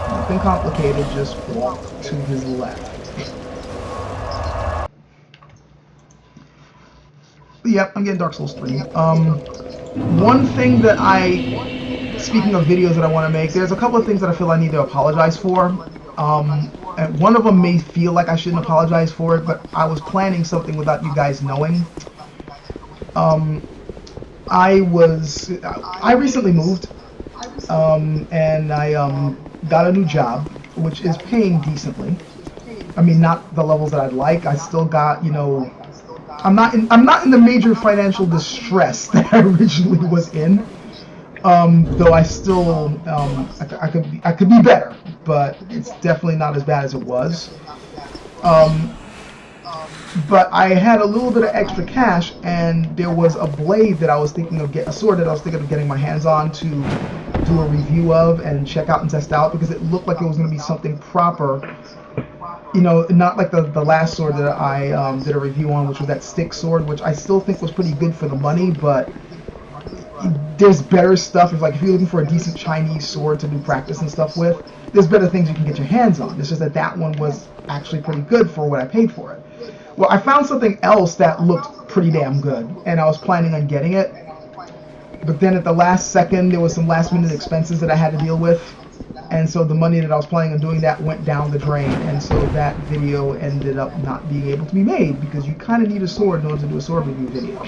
Nothing complicated, just walk to his left. But yep, I'm getting Dark Souls 3. One thing that speaking of videos that I want to make, there's a couple of things that I feel I need to apologize for. And one of them may feel like I shouldn't apologize for it, but I was planning something without you guys knowing. I recently moved, and I got a new job, which is paying decently. Not the levels that I'd like. I still got, I'm not in the major financial distress that I originally was in. Though I still, I could be better, but it's definitely not as bad as it was. But I had a little bit of extra cash, and there was a blade that I was thinking of a sword that I was thinking of getting my hands on to do a review of and check out and test out, because it looked like it was going to be something proper. Not like the last sword that I did a review on, which was that stick sword, which I still think was pretty good for the money, but there's better stuff. If you're looking for a decent Chinese sword to do practice and stuff with, there's better things you can get your hands on. It's just that one was actually pretty good for what I paid for it. Well, I found something else that looked pretty damn good, and I was planning on getting it. But then at the last second, there was some last minute expenses that I had to deal with, And so the money that I was planning on doing that went down the drain, and so that video ended up not being able to be made because you kind of need a sword in order to do a sword review video.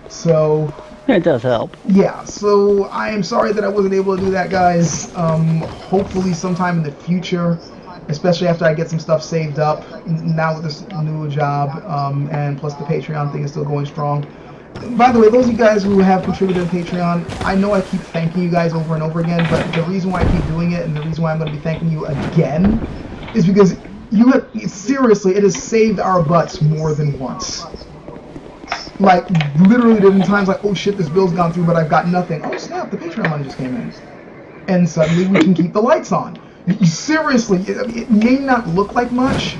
So It does help. yeah, so I am sorry that I wasn't able to do that, guys. Hopefully sometime in the future, especially after I get some stuff saved up now with this new job, and plus the Patreon thing is still going strong. By the way, those of you guys who have contributed to Patreon, I know I keep thanking you guys over and over again, but the reason why I keep doing it and the reason why I'm going to be thanking you again is because you have, seriously, it has saved our butts more than once. Like, literally there have been times like, oh shit, this bill's gone through, but I've got nothing. Oh snap, the Patreon money just came in. And suddenly we can keep the lights on. Seriously, it may not look like much,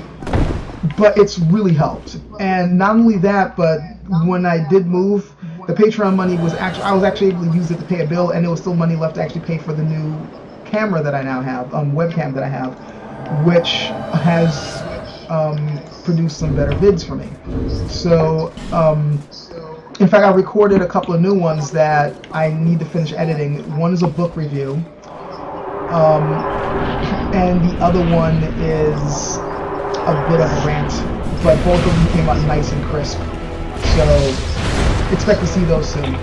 but it's really helped. And not only that, but when I did move, the Patreon money was actually, I was actually able to use it to pay a bill, and there was still money left to actually pay for the new camera that I now have, webcam that I have, which has produced some better vids for me. So, in fact, I recorded a couple of new ones that I need to finish editing. One is a book review, and the other one is a bit of a rant, but both of them came out nice and crisp. So, expect to see those soon.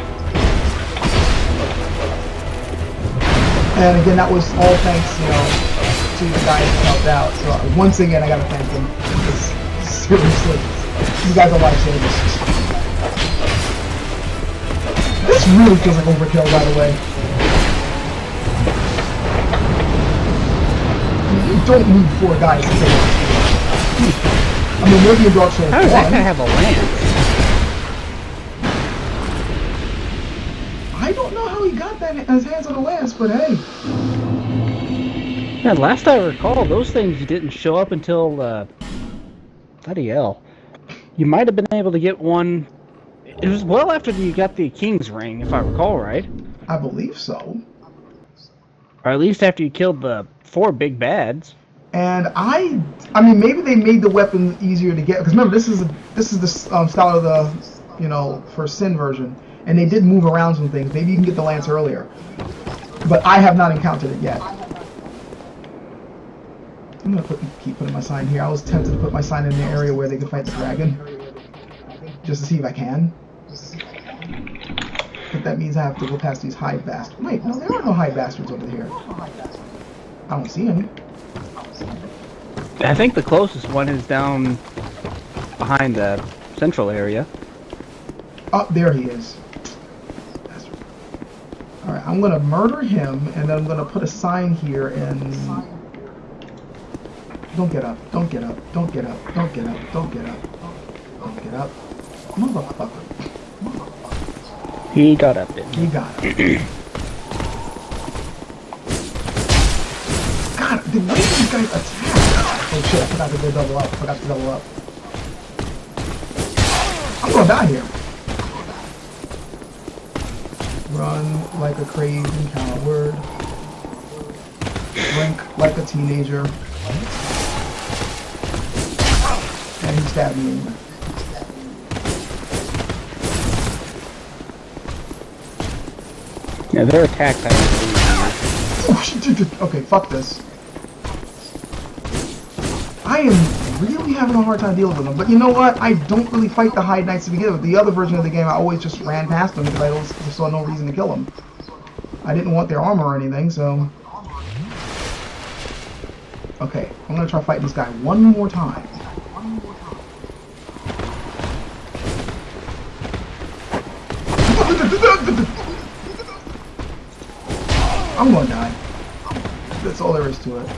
And again, that was all thanks, to the guys who helped out. So once again, I gotta thank them. Because, seriously, you guys are lifesavers. This really feels like overkill, by the way. You don't need 4 guys to kill it. I mean, maybe in Dark Souls 1. How does that guy have a lance? I don't know how he got that his hands on the lance, but hey. Yeah, last I recall, those things didn't show up until, bloody hell. You might have been able to get one, it was well after you got the King's Ring, if I recall right. I believe so. Or at least after you killed the 4 big bads. And I mean, maybe they made the weapon easier to get, because remember, this is the style of the, for Sin version, and they did move around some things. Maybe you can get the lance earlier, but I have not encountered it yet. I'm gonna keep putting my sign here. I was tempted to put my sign in the area where they can fight the dragon, just to see if I can. But that means I have to go past these hive bastards. Wait, no, there are no hive bastards over here. I don't see any. I think the closest one is down behind the central area. Oh, there he is. Alright, I'm gonna murder him, and then I'm gonna put a sign here and... Don't get up, don't get up, don't get up, don't get up, don't get up. Don't get up. Motherfucker. He got up, didn't he? He got up. God, the way these guys attack! Oh shit, I forgot to go double up. I'm gonna die here. Run like a crazy coward. Drink like a teenager. And he stabbed me. Yeah, their attack time is Okay, fuck this. I am really having a hard time dealing with them, but you know what? I don't really fight the Hide Knights to begin with. The other version of the game, I always just ran past them because I just saw no reason to kill them. I didn't want their armor or anything, so... Okay, I'm gonna try fighting this guy one more time. I'm gonna die. That's all there is to it.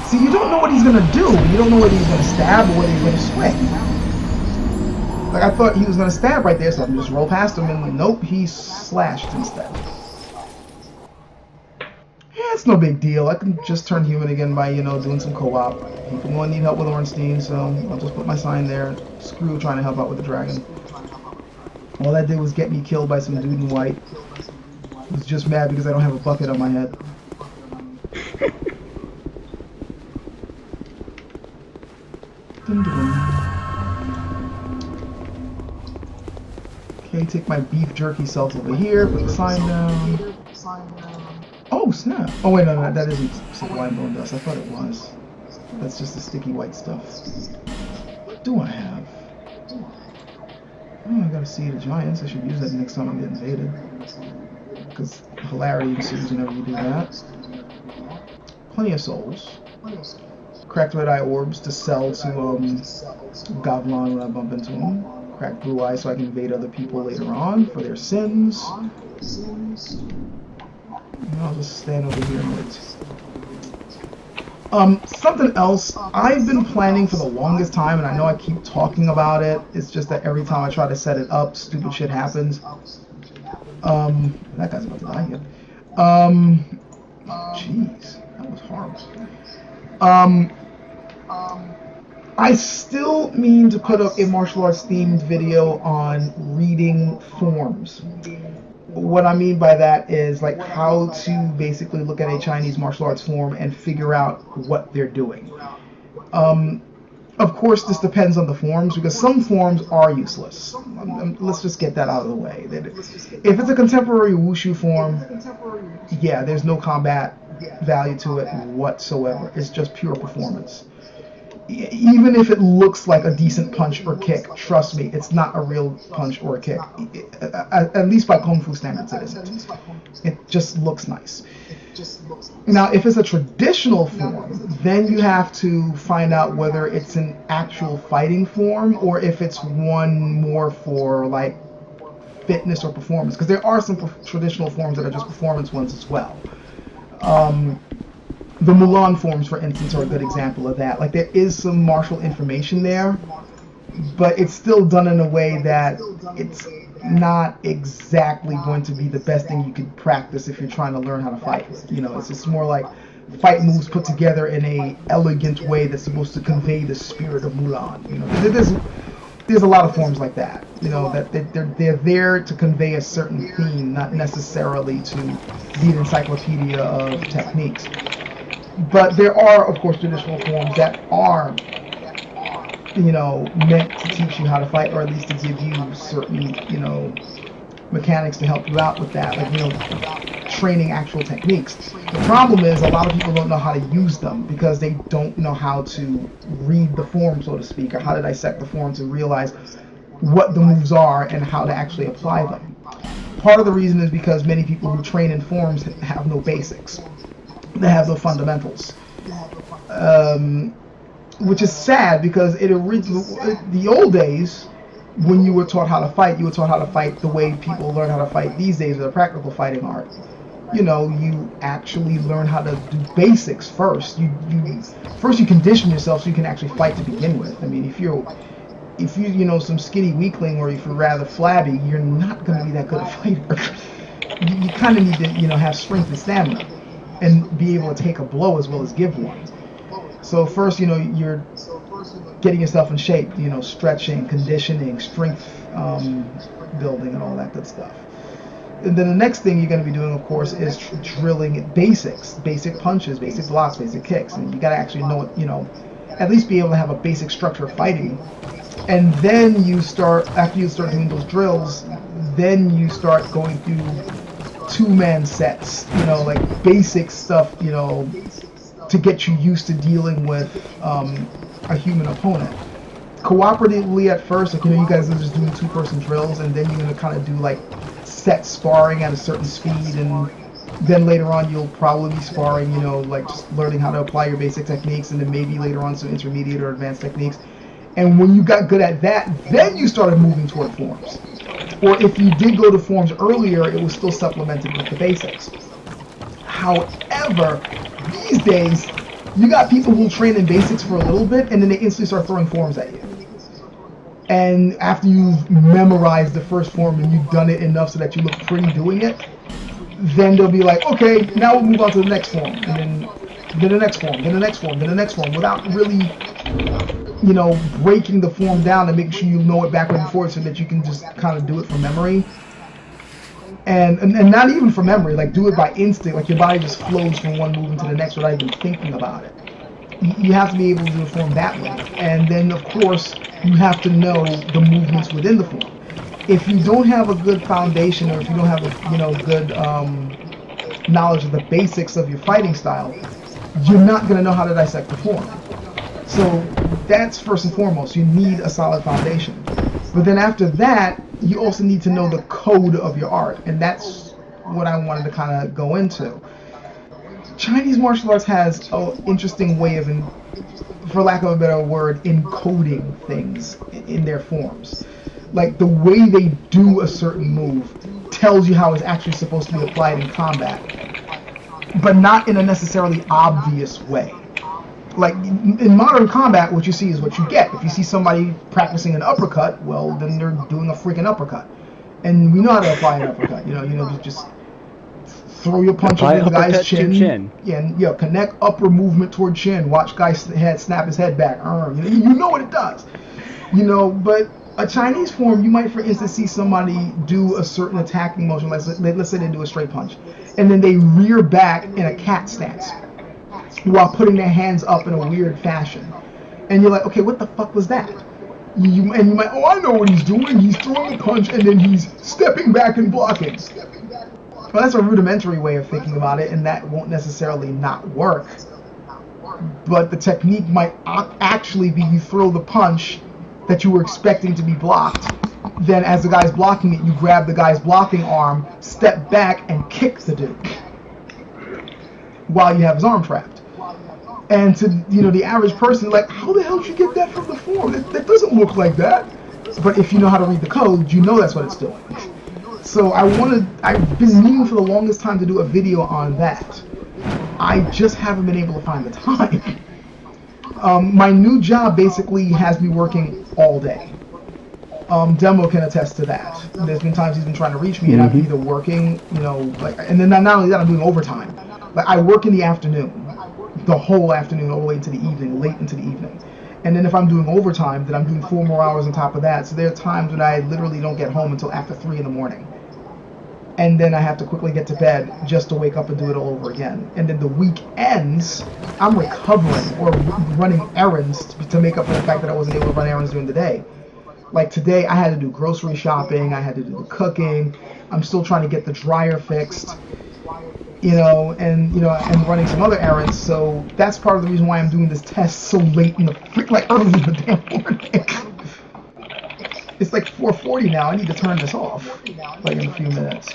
See, you don't know what he's gonna do. You don't know whether he's gonna stab or whether he's gonna swing. Like, I thought he was gonna stab right there, so I can just roll past him, and nope, he slashed instead. Yeah, it's no big deal. I can just turn human again by, doing some co-op. People gonna need help with Ornstein, so I'll just put my sign there. Screw trying to help out with the dragon. All that did was get me killed by some dude in white. I was just mad because I don't have a bucket on my head. Dun, dun, dun. Okay, take my beef jerky self over here, put the sign down. Oh, snap. Oh, wait, no, that isn't sublime bone dust. I thought it was. That's just the sticky white stuff. What do I have? Oh, I got a Seed of Giants. I should use that next time I get invaded. Because hilarity ensues whenever you do that. Plenty of souls. Cracked red eye orbs to sell to Gavlon when I bump into him. Cracked blue eye so I can invade other people later on for their sins. And I'll just stand over here and wait. Something else, I've been planning for the longest time, and I know I keep talking about it. It's just that every time I try to set it up, stupid shit happens. That guy's about to die here. Jeez, that was horrible. I still mean to put up a martial arts themed video on reading forms. What I mean by that is like how to basically look at a Chinese martial arts form and figure out what they're doing. Of course, this depends on the forms because some forms are useless. Let's just get that out of the way. If it's a contemporary wushu form, yeah, there's no combat value to it whatsoever. It's just pure performance. Even if it looks like a decent punch or kick, trust me, it's not a real punch or a kick. At least by Kung Fu standards, it isn't. It just looks nice. Now, if it's a traditional form, then you have to find out whether it's an actual fighting form or if it's one more for like fitness or performance. Because there are some traditional forms that are just performance ones as well. The Mulan forms, for instance, are a good example of that. Like, there is some martial information there, but it's still done in a way that it's not exactly going to be the best thing you could practice if you're trying to learn how to fight. You know, it's just more like fight moves put together in a elegant way that's supposed to convey the spirit of Mulan. You know, there's a lot of forms like that. You know, that they're there to convey a certain theme, not necessarily to be an encyclopedia of techniques. But there are, of course, traditional forms that are, you know, meant to teach you how to fight, or at least to give you certain, you know, mechanics to help you out with that, like, you know, training actual techniques. The problem is a lot of people don't know how to use them because they don't know how to read the form, so to speak, or how to dissect the form to realize what the moves are and how to actually apply them. Part of the reason is because many people who train in forms have no basics. They have no fundamentals, which is sad because the old days, when you were taught how to fight, you were taught how to fight the way people learn how to fight these days with a practical fighting art. You know, you actually learn how to do basics first. You condition yourself so you can actually fight to begin with. I mean, if you know, some skinny weakling, or if you're rather flabby, you're not going to be that good a fighter. You kind of need to, you know, have strength and stamina and be able to take a blow as well as give one. So first, you know, you're getting yourself in shape, you know, stretching, conditioning, strength building, and all that good stuff. And then the next thing you're going to be doing, of course, is drilling basics, basic punches, basic blocks, basic kicks. And you got to actually know, you know, at least be able to have a basic structure of fighting. And then after you start doing those drills, then you start going through two-man sets, you know, like basic stuff, you know, to get you used to dealing with a human opponent. Cooperatively at first, like, you know, you guys are just doing two-person drills, and then you're going to kind of do like set sparring at a certain speed, and then later on you'll probably be sparring, you know, like just learning how to apply your basic techniques, and then maybe later on some intermediate or advanced techniques. And when you got good at that, then you started moving toward forms. Or if you did go to forms earlier, it was still supplemented with the basics. However, these days, you got people who train in basics for a little bit, and then they instantly start throwing forms at you. And after you've memorized the first form and you've done it enough so that you look pretty doing it, then they'll be like, okay, now we'll move on to the next form. And then the next form, then the next form, then the next form, without really, you know, breaking the form down and making sure you know it backward and forward so that you can just kind of do it from memory. And not even from memory, like do it by instinct, like your body just flows from one move into the next without even thinking about it. You have to be able to do the form that way. And then, of course, you have to know the movements within the form. If you don't have a good foundation, or if you don't have a, you know, good knowledge of the basics of your fighting style, you're not going to know how to dissect the form. So that's first and foremost. You need a solid foundation. But then after that, you also need to know the code of your art, and that's what I wanted to kind of go into. Chinese martial arts has an interesting way of, for lack of a better word, encoding things in their forms. Like the way they do a certain move tells you how it's actually supposed to be applied in combat, but not in a necessarily obvious way. Like in modern combat, what you see is what you get. If you see somebody practicing an uppercut, well, then they're doing a freaking uppercut, and we know how to apply an uppercut. You know, just throw your punch into the guy's chin. Yeah, and, connect upper movement toward chin. Watch guy's head snap his head back. You know what it does. But a Chinese form, you might, for instance, see somebody do a certain attacking motion. Let's say they do a straight punch, and then they rear back in a cat stance while putting their hands up in a weird fashion. And you're like, okay, what the fuck was that? You might, I know what he's doing. He's throwing a punch and then he's stepping back and blocking. Well, that's a rudimentary way of thinking about it, and that won't necessarily not work. But the technique might actually be you throw the punch that you were expecting to be blocked. Then as the guy's blocking it, you grab the guy's blocking arm, step back, and kick the dude while you have his arm trapped. And to the average person, like, how the hell did you get that from the form? That doesn't look like that. But if you know how to read the code, you know that's what it's doing. So I've been meaning for the longest time to do a video on that. I just haven't been able to find the time. My new job basically has me working all day. Demo can attest to that. There's been times he's been trying to reach me, and I'm either working, and then not only that, I'm doing overtime. Like, I work in the afternoon, the whole afternoon, all the way into the evening, late into the evening. And then if I'm doing overtime, then I'm doing 4 more hours on top of that. So there are times when I literally don't get home until after 3 in the morning. And then I have to quickly get to bed just to wake up and do it all over again. And then the weekends, I'm recovering or running errands to make up for the fact that I wasn't able to run errands during the day. Like today, I had to do grocery shopping, I had to do the cooking, I'm still trying to get the dryer fixed, and running some other errands. So that's part of the reason why I'm doing this test so late in the early in the damn morning. It's like 4:40 now. I need to turn this off like in a few minutes.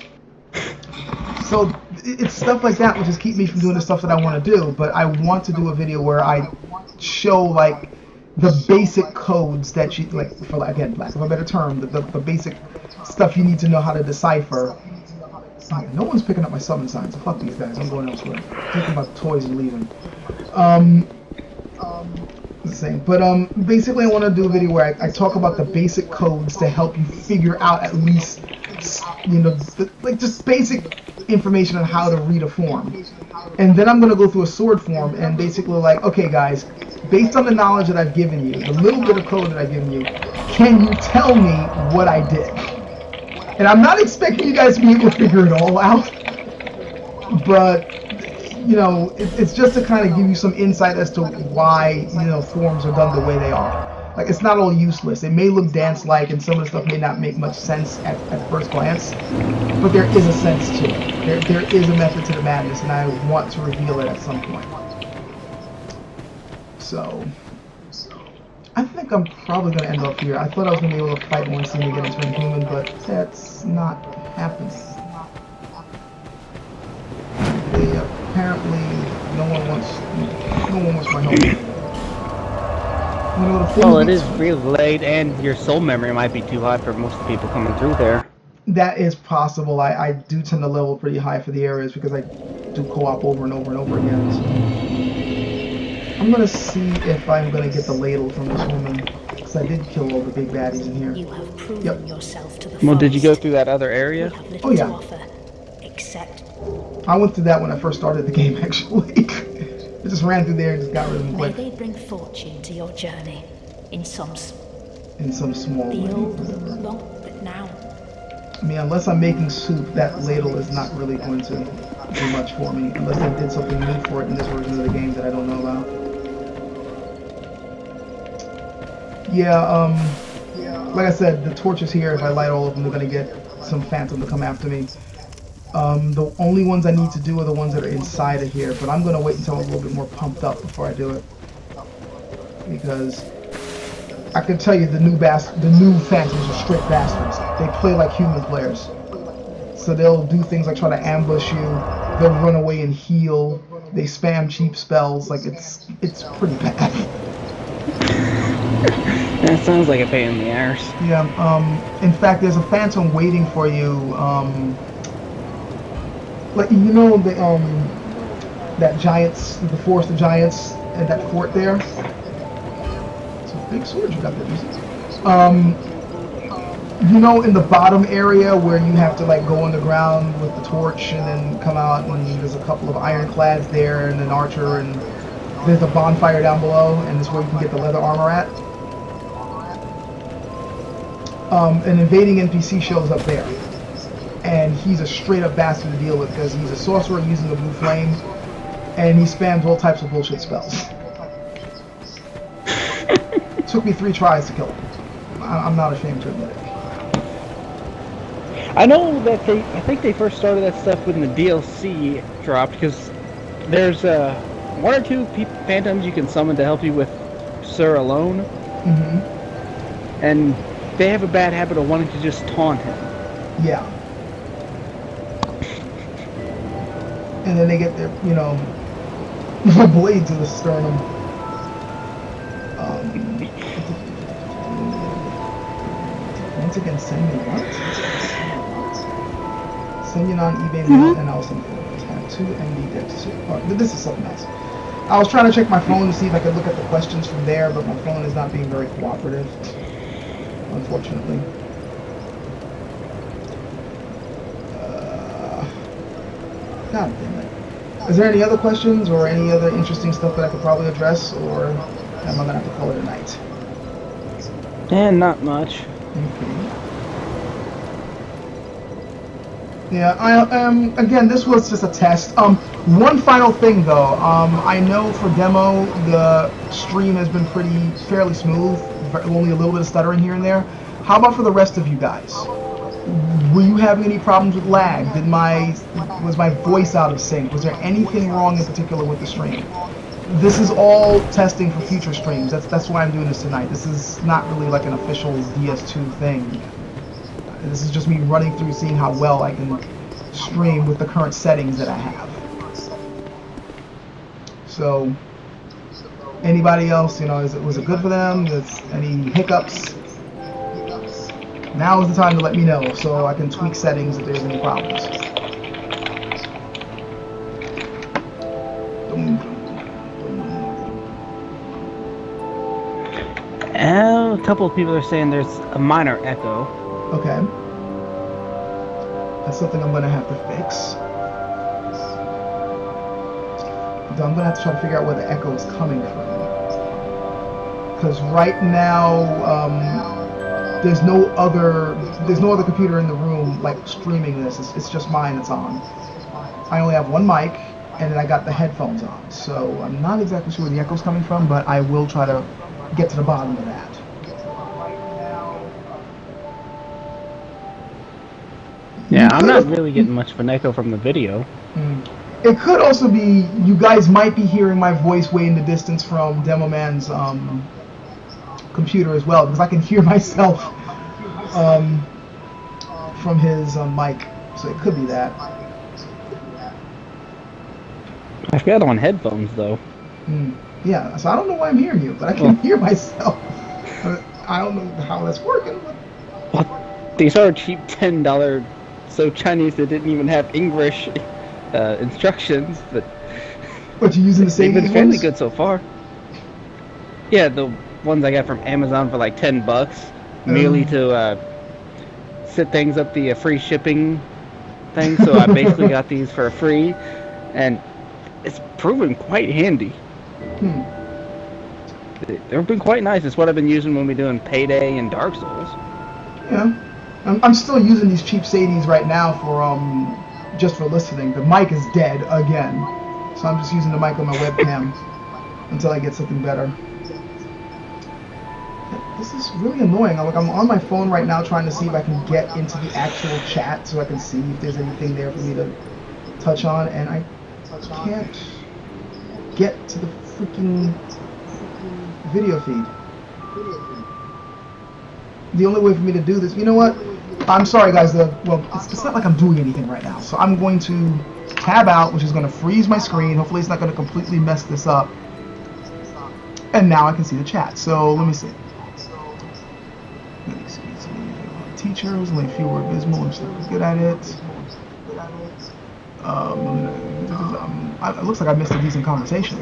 So it's stuff like that which just keep me from doing the stuff that I want to do. But I want to do a video where I show like the basic codes that you like, for lack of a better term, the basic stuff you need to know how to decipher. No one's picking up my summon signs, so fuck these guys. I'm going elsewhere. Taking my toys and leaving. The same. But basically I want to do a video where I talk about the basic codes to help you figure out at least, just basic information on how to read a form. And then I'm going to go through a sword form and basically like, okay guys, based on the knowledge that I've given you, the little bit of code that I've given you, can you tell me what I did? And I'm not expecting you guys to be able to figure it all out, but it's just to kind of give you some insight as to why forms are done the way they are. Like, it's not all useless. It may look dance-like, and some of the stuff may not make much sense at first glance, but there is a sense to it. There is a method to the madness, and I want to reveal it at some point. So I think I'm probably going to end up here. I thought I was going to be able to fight Ornstein to get into Inhuman, but that's not happening. Apparently, no one wants my help. Well, it is real late, and your soul memory might be too high for most of the people coming through there. That is possible. I do tend to level pretty high for the areas because I do co-op over and over and over again. So I'm gonna see if I'm gonna get the ladle from this woman, because I did kill all the big baddies in here. You have proven yourself to the Well, did you go through that other area? Oh yeah. Except I went through that when I first started the game, actually. I just ran through there and just got rid of them may quick. they bring fortune to your journey in some small way. the old long, but now. I mean, unless I'm making soup, that ladle is not really going to do much for me, unless they did something new for it in this version of the game that I don't know about. Yeah, like I said, the torches here, if I light all of them, they're going to get some phantom to come after me. The only ones I need to do are the ones that are inside of here, but I'm gonna wait until I'm a little bit more pumped up before I do it, because I can tell you the new Phantoms are straight bastards. They play like human players, so they'll do things like try to ambush you. They'll run away and heal. They spam cheap spells. Like it's pretty bad. That sounds like a pain in the arse. Yeah. In fact, there's a Phantom waiting for you. Like you know the that giants, the forest of giants, and that fort there. It's a big sword you got there. You know, in the bottom area where you have to like go underground with the torch and then come out, and there's a couple of ironclads there and an archer, and there's a bonfire down below, and it's where you can get the leather armor at. An invading NPC shows up there, and he's a straight up bastard to deal with because he's a sorcerer using the blue flame, and he spams all types of bullshit spells. Took me 3 tries to kill him. I'm not ashamed to admit it. I know that I think they first started that stuff when the DLC dropped, because there's 1 or 2 phantoms you can summon to help you with Sir alone. Mm-hmm. And they have a bad habit of wanting to just taunt him. Yeah. And then they get their, you know, blade to the sternum. Once again, send me what? Send you on eBay mail and also have 2 MD decks. Oh, this is something else. I was trying to check my phone to see if I could look at the questions from there, but my phone is not being very cooperative, unfortunately. God damn it. Is there any other questions or any other interesting stuff that I could probably address, or am I going to have to call it a night? And not much. Okay. Yeah, again, this was just a test. One final thing though, I know for demo, the stream has been fairly smooth, only a little bit of stuttering here and there. How about for the rest of you guys? Were you having any problems with lag? Was my voice out of sync? Was there anything wrong in particular with the stream? This is all testing for future streams. That's why I'm doing this tonight. This is not really like an official DS2 thing. This is just me running through, seeing how well I can stream with the current settings that I have. So, anybody else, you know, was it good for them? Any hiccups? Now is the time to let me know so I can tweak settings if there's any problems. A couple of people are saying there's a minor echo. Okay. That's something I'm going to have to fix. So I'm going to have to try to figure out where the echo is coming from. Because right now, there's no other computer in the room like streaming this. It's just mine that's on. I only have one mic, and then I got the headphones on. So I'm not exactly sure where the echo's coming from, but I will try to get to the bottom of that. Yeah, I'm not really getting much of an echo from the video. It could also be you guys might be hearing my voice way in the distance from Demo Man's computer as well, because I can hear myself from his mic, so it could be that. I've got on headphones though. Yeah, so I don't know why I'm hearing you, but I can hear myself. I don't know how that's working. But... Well, these are cheap $10, so Chinese that didn't even have English instructions, but you using the same they've been fairly ones? good so far. Yeah, the ones I got from Amazon for like $10, merely to set things up the free shipping thing. So I basically got these for free, and it's proven quite handy. They've been quite nice. It's what I've been using when we're doing Payday and Dark Souls. Yeah, I'm still using these cheap Sadies right now for just for listening. The mic is dead again, so I'm just using the mic on my webcam until I get something better. This is really annoying. I'm on my phone right now trying to see if I can get into the actual chat so I can see if there's anything there for me to touch on, and I can't get to the freaking video feed. The only way for me to do this, you know what? I'm sorry guys, it's not like I'm doing anything right now. So I'm going to tab out, which is going to freeze my screen. Hopefully it's not going to completely mess this up. And now I can see the chat. So let me see. Teachers, only a few were abysmal, I'm still good at it. It looks like I missed a decent conversation.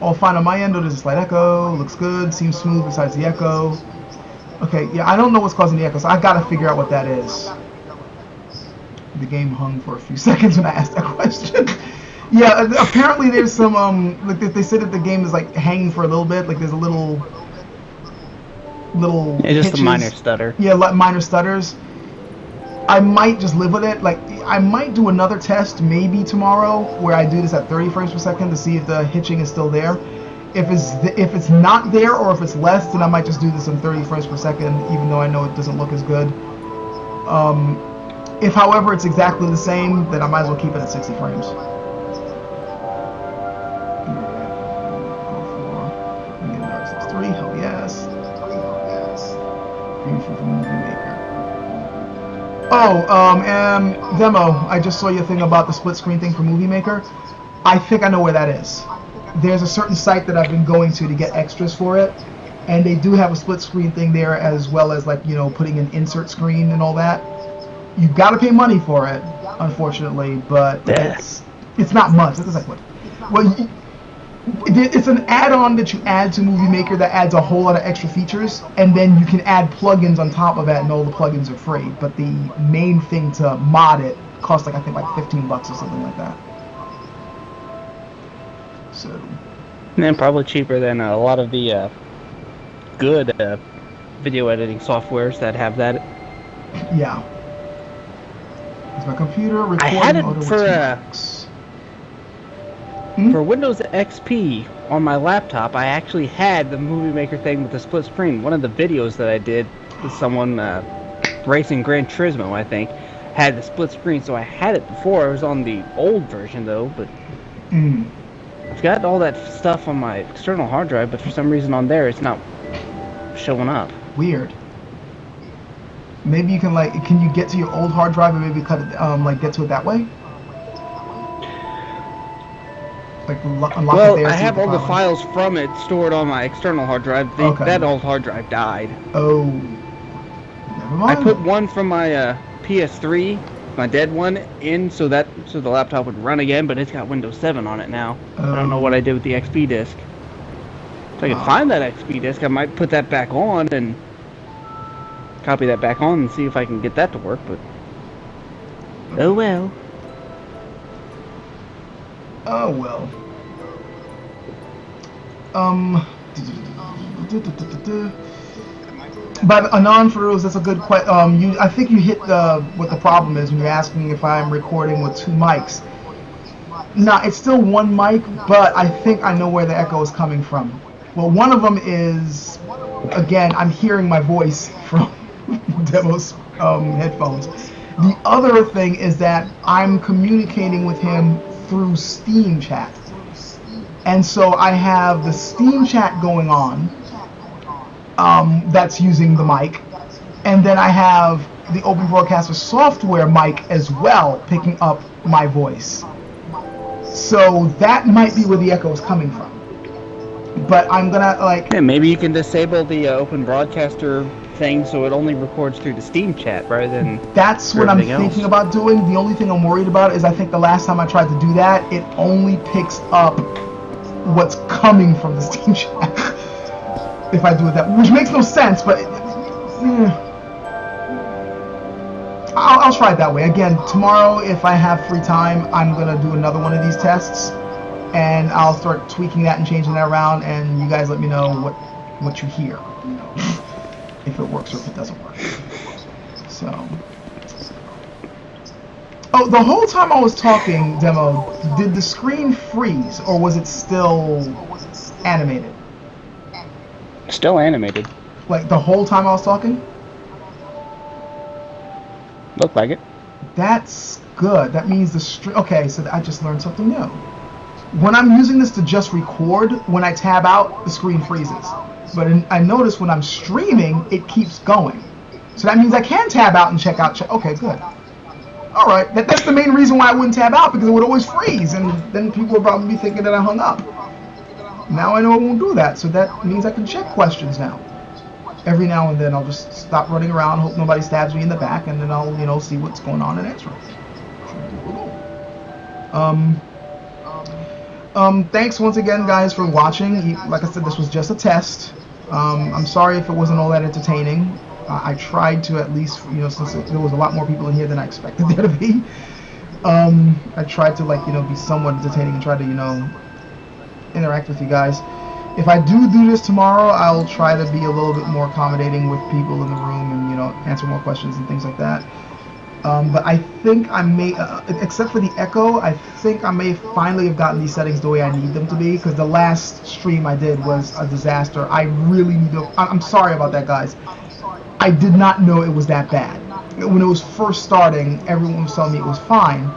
All fine on my end, though there's a slight echo. Looks good, seems smooth besides the echo. Okay, yeah, I don't know what's causing the echo, so I gotta figure out what that is. The game hung for a few seconds when I asked that question. Yeah, apparently there's some, like they said that the game is like hanging for a little bit, like there's a little it's just hitches. a minor stutter. Yeah, minor stutters. I might just live with it. Like, I might do another test maybe tomorrow where I do this at 30 frames per second to see if the hitching is still there. If it's not there or if it's less, then I might just do this in 30 frames per second, even though I know it doesn't look as good. If, however, it's exactly the same, then I might as well keep it at 60 frames. Hell yes. Oh, and demo, I just saw your thing about the split screen thing for Movie Maker. I think I know where that is. There's a certain site that I've been going to get extras for it, and they do have a split screen thing there, as well as, like, you know, putting an insert screen and all that. You've got to pay money for it, unfortunately, but it's not much. It's like what? Well, it's an add-on that you add to Movie Maker that adds a whole lot of extra features, and then you can add plugins on top of that, and all the plugins are free. But the main thing to mod it costs, like, I think, like $15 or something like that. So. And then probably cheaper than a lot of the good video editing softwares that have that. Yeah. It's my computer recording. I had it for Windows XP on my laptop. I actually had the Movie Maker thing with the split screen. One of the videos that I did with someone racing Gran Turismo, I think, had the split screen. So I had it before. I was on the old version though, but I've got all that stuff on my external hard drive, but for some reason on there it's not showing up. Weird. Maybe you can can you get to your old hard drive and maybe cut it, get to it that way? Like unlock well, it there. I have all the files from it stored on my external hard drive. That old hard drive died. Oh, never mind. I put one from my PS3, my dead one, in so the laptop would run again, but it's got Windows 7 on it now. I don't know what I did with the XP disk. If I can find that XP disk, I might put that back on and copy that back on and see if I can get that to work. But oh well. Oh well. But Anon Feroz, that's a good question. I think you hit what the problem is when you're asking if I'm recording with two mics. Nah, it's still one mic, but I think I know where the echo is coming from. Well, one of them is, again, I'm hearing my voice from Demo's headphones. The other thing is that I'm communicating with him through Steam chat, and so I have the Steam chat going on that's using the mic, and then I have the Open Broadcaster software mic as well picking up my voice. So that might be where the echo is coming from, but I'm gonna yeah, maybe you can disable the Open Broadcaster thing so it only records through the Steam chat rather than that's what I'm thinking about doing. The only thing I'm worried about is I think the last time I tried to do that, it only picks up what's coming from the Steam chat. If I do it that, which makes no sense, but I'll try it that way. Again, tomorrow, if I have free time, I'm gonna do another one of these tests, and I'll start tweaking that and changing that around, and you guys let me know what you hear. You know, if it works or if it doesn't work. So, oh, the whole time I was talking, Demo, did the screen freeze or was it still animated? Still animated. Like the whole time I was talking? Looked like it. That's good. That means the stream. Okay, so I just learned something new. When I'm using this to just record, when I tab out, the screen freezes. But I notice when I'm streaming, it keeps going. So that means I can tab out and check out. Okay, good. All right, that's the main reason why I wouldn't tab out, because it would always freeze, and then people would probably be thinking that I hung up. Now I know I won't do that, so that means I can check questions now. Every now and then I'll just stop running around, hope nobody stabs me in the back, and then I'll, see what's going on and answer it. Thanks once again, guys, for watching. Like I said, this was just a test. I'm sorry if it wasn't all that entertaining. I tried to at least, since there was a lot more people in here than I expected there to be. I tried to, be somewhat entertaining and try to, interact with you guys. If I do this tomorrow, I'll try to be a little bit more accommodating with people in the room and, answer more questions and things like that. But I think I may, except for the echo, I think I may finally have gotten these settings the way I need them to be, because the last stream I did was a disaster. I really need to, I'm sorry about that, guys. I did not know it was that bad. When it was first starting, everyone was telling me it was fine.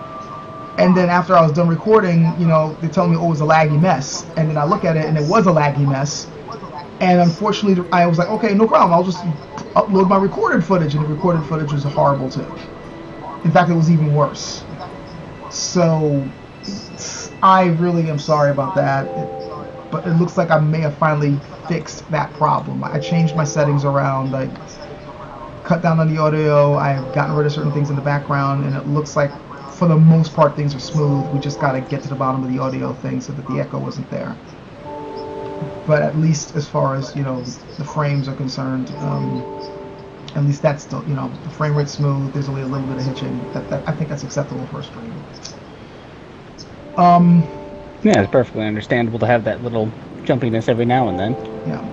And then after I was done recording, they're telling me, oh, it was a laggy mess. And then I look at it, and it was a laggy mess. And unfortunately, I was like, okay, no problem. I'll just upload my recorded footage. And the recorded footage was horrible, too. In fact, it was even worse. So, I really am sorry about that. But it looks like I may have finally fixed that problem. I changed my settings around, like cut down on the audio. I've gotten rid of certain things in the background, and it looks like, for the most part, things are smooth. We just got to get to the bottom of the audio thing so that the echo wasn't there. But at least as far as, the frames are concerned, at least that's still, the frame rate's smooth. There's only a little bit of hitching. I think that's acceptable for a stream. Yeah, it's perfectly understandable to have that little jumpiness every now and then. Yeah.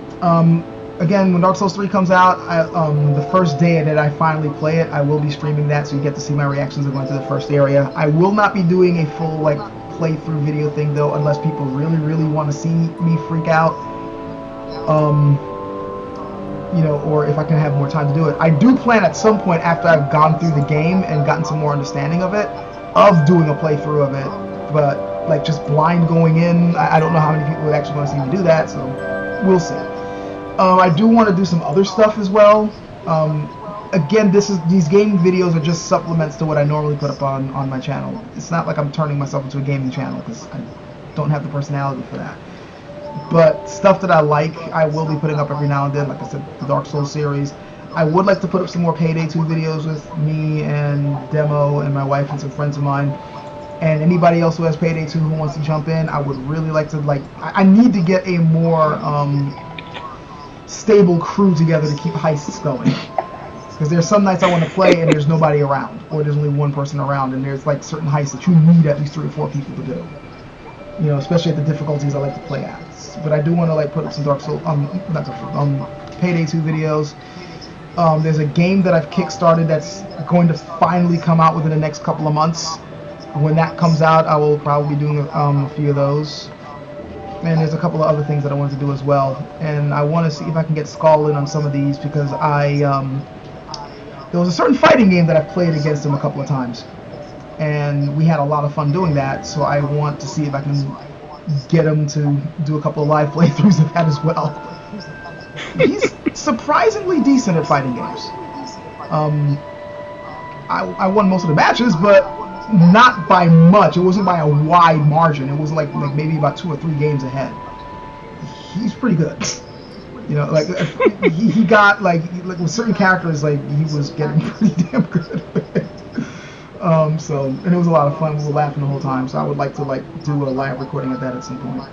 Again, when Dark Souls 3 comes out, the first day that I finally play it, I will be streaming that, so you get to see my reactions of going through the first area. I will not be doing a full, playthrough video thing, though, unless people really, really want to see me freak out. Or if I can have more time to do it. I do plan at some point, after I've gone through the game and gotten some more understanding of it, of doing a playthrough of it. But, just blind going in, I don't know how many people would actually want to see me do that, so we'll see. I do want to do some other stuff as well. Again, these game videos are just supplements to what I normally put up on my channel. It's not like I'm turning myself into a gaming channel, because I don't have the personality for that. But stuff that I like, I will be putting up every now and then. Like I said, the Dark Souls series. I would like to put up some more Payday 2 videos with me and Demo and my wife and some friends of mine. And anybody else who has Payday 2 who wants to jump in, I would really like to, I need to get a more stable crew together to keep heists going. Because there's some nights I want to play and there's nobody around, or there's only one person around, and there's certain heists that you need at least 3 or 4 people to do. Especially at the difficulties I like to play at. But I do want to put up some Dark Souls, Payday 2 videos. There's a game that I've kickstarted that's going to finally come out within the next couple of months. When that comes out, I will probably be doing a few of those. And there's a couple of other things that I want to do as well. And I want to see if I can get Skull in on some of these, because there was a certain fighting game that I've played against him a couple of times. And we had a lot of fun doing that, so I want to see if I can get him to do a couple of live playthroughs of that as well. He's surprisingly decent at fighting games. I won most of the matches, but not by much. It wasn't by a wide margin. It was like maybe about 2 or 3 games ahead. He's pretty good. He got with certain characters, he was getting pretty damn good. And it was a lot of fun. We were laughing the whole time. So I would like to do a live recording of that at some point.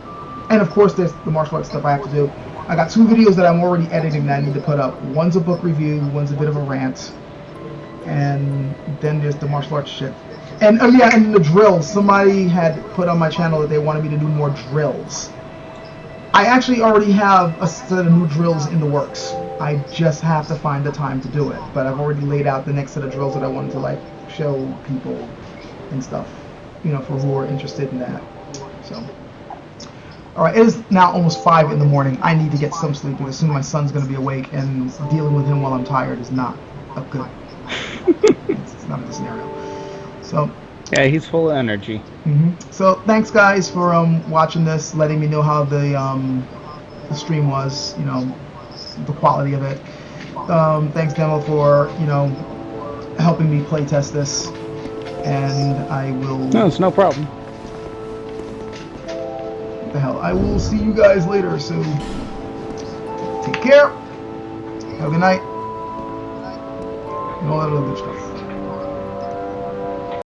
And of course, there's the martial arts stuff I have to do. I got 2 videos that I'm already editing that I need to put up. One's a book review, one's a bit of a rant, and then there's the martial arts shit. And and the drills. Somebody had put on my channel that they wanted me to do more drills. I actually already have a set of new drills in the works. I just have to find the time to do it. But I've already laid out the next set of drills that I wanted to show people and stuff, for who are interested in that. So, Alright, it is now almost 5 in the morning. I need to get some sleep because soon my son's going to be awake, and dealing with him while I'm tired is not a good. It's not a good scenario. So. Yeah, he's full of energy. So thanks guys for watching this, letting me know how the stream was, you know, the quality of it. Thanks Demo for, you know, helping me play test this, and I will. No, it's no problem. What the hell? I will see you guys later. So take care. Have a good night. And all that other good stuff.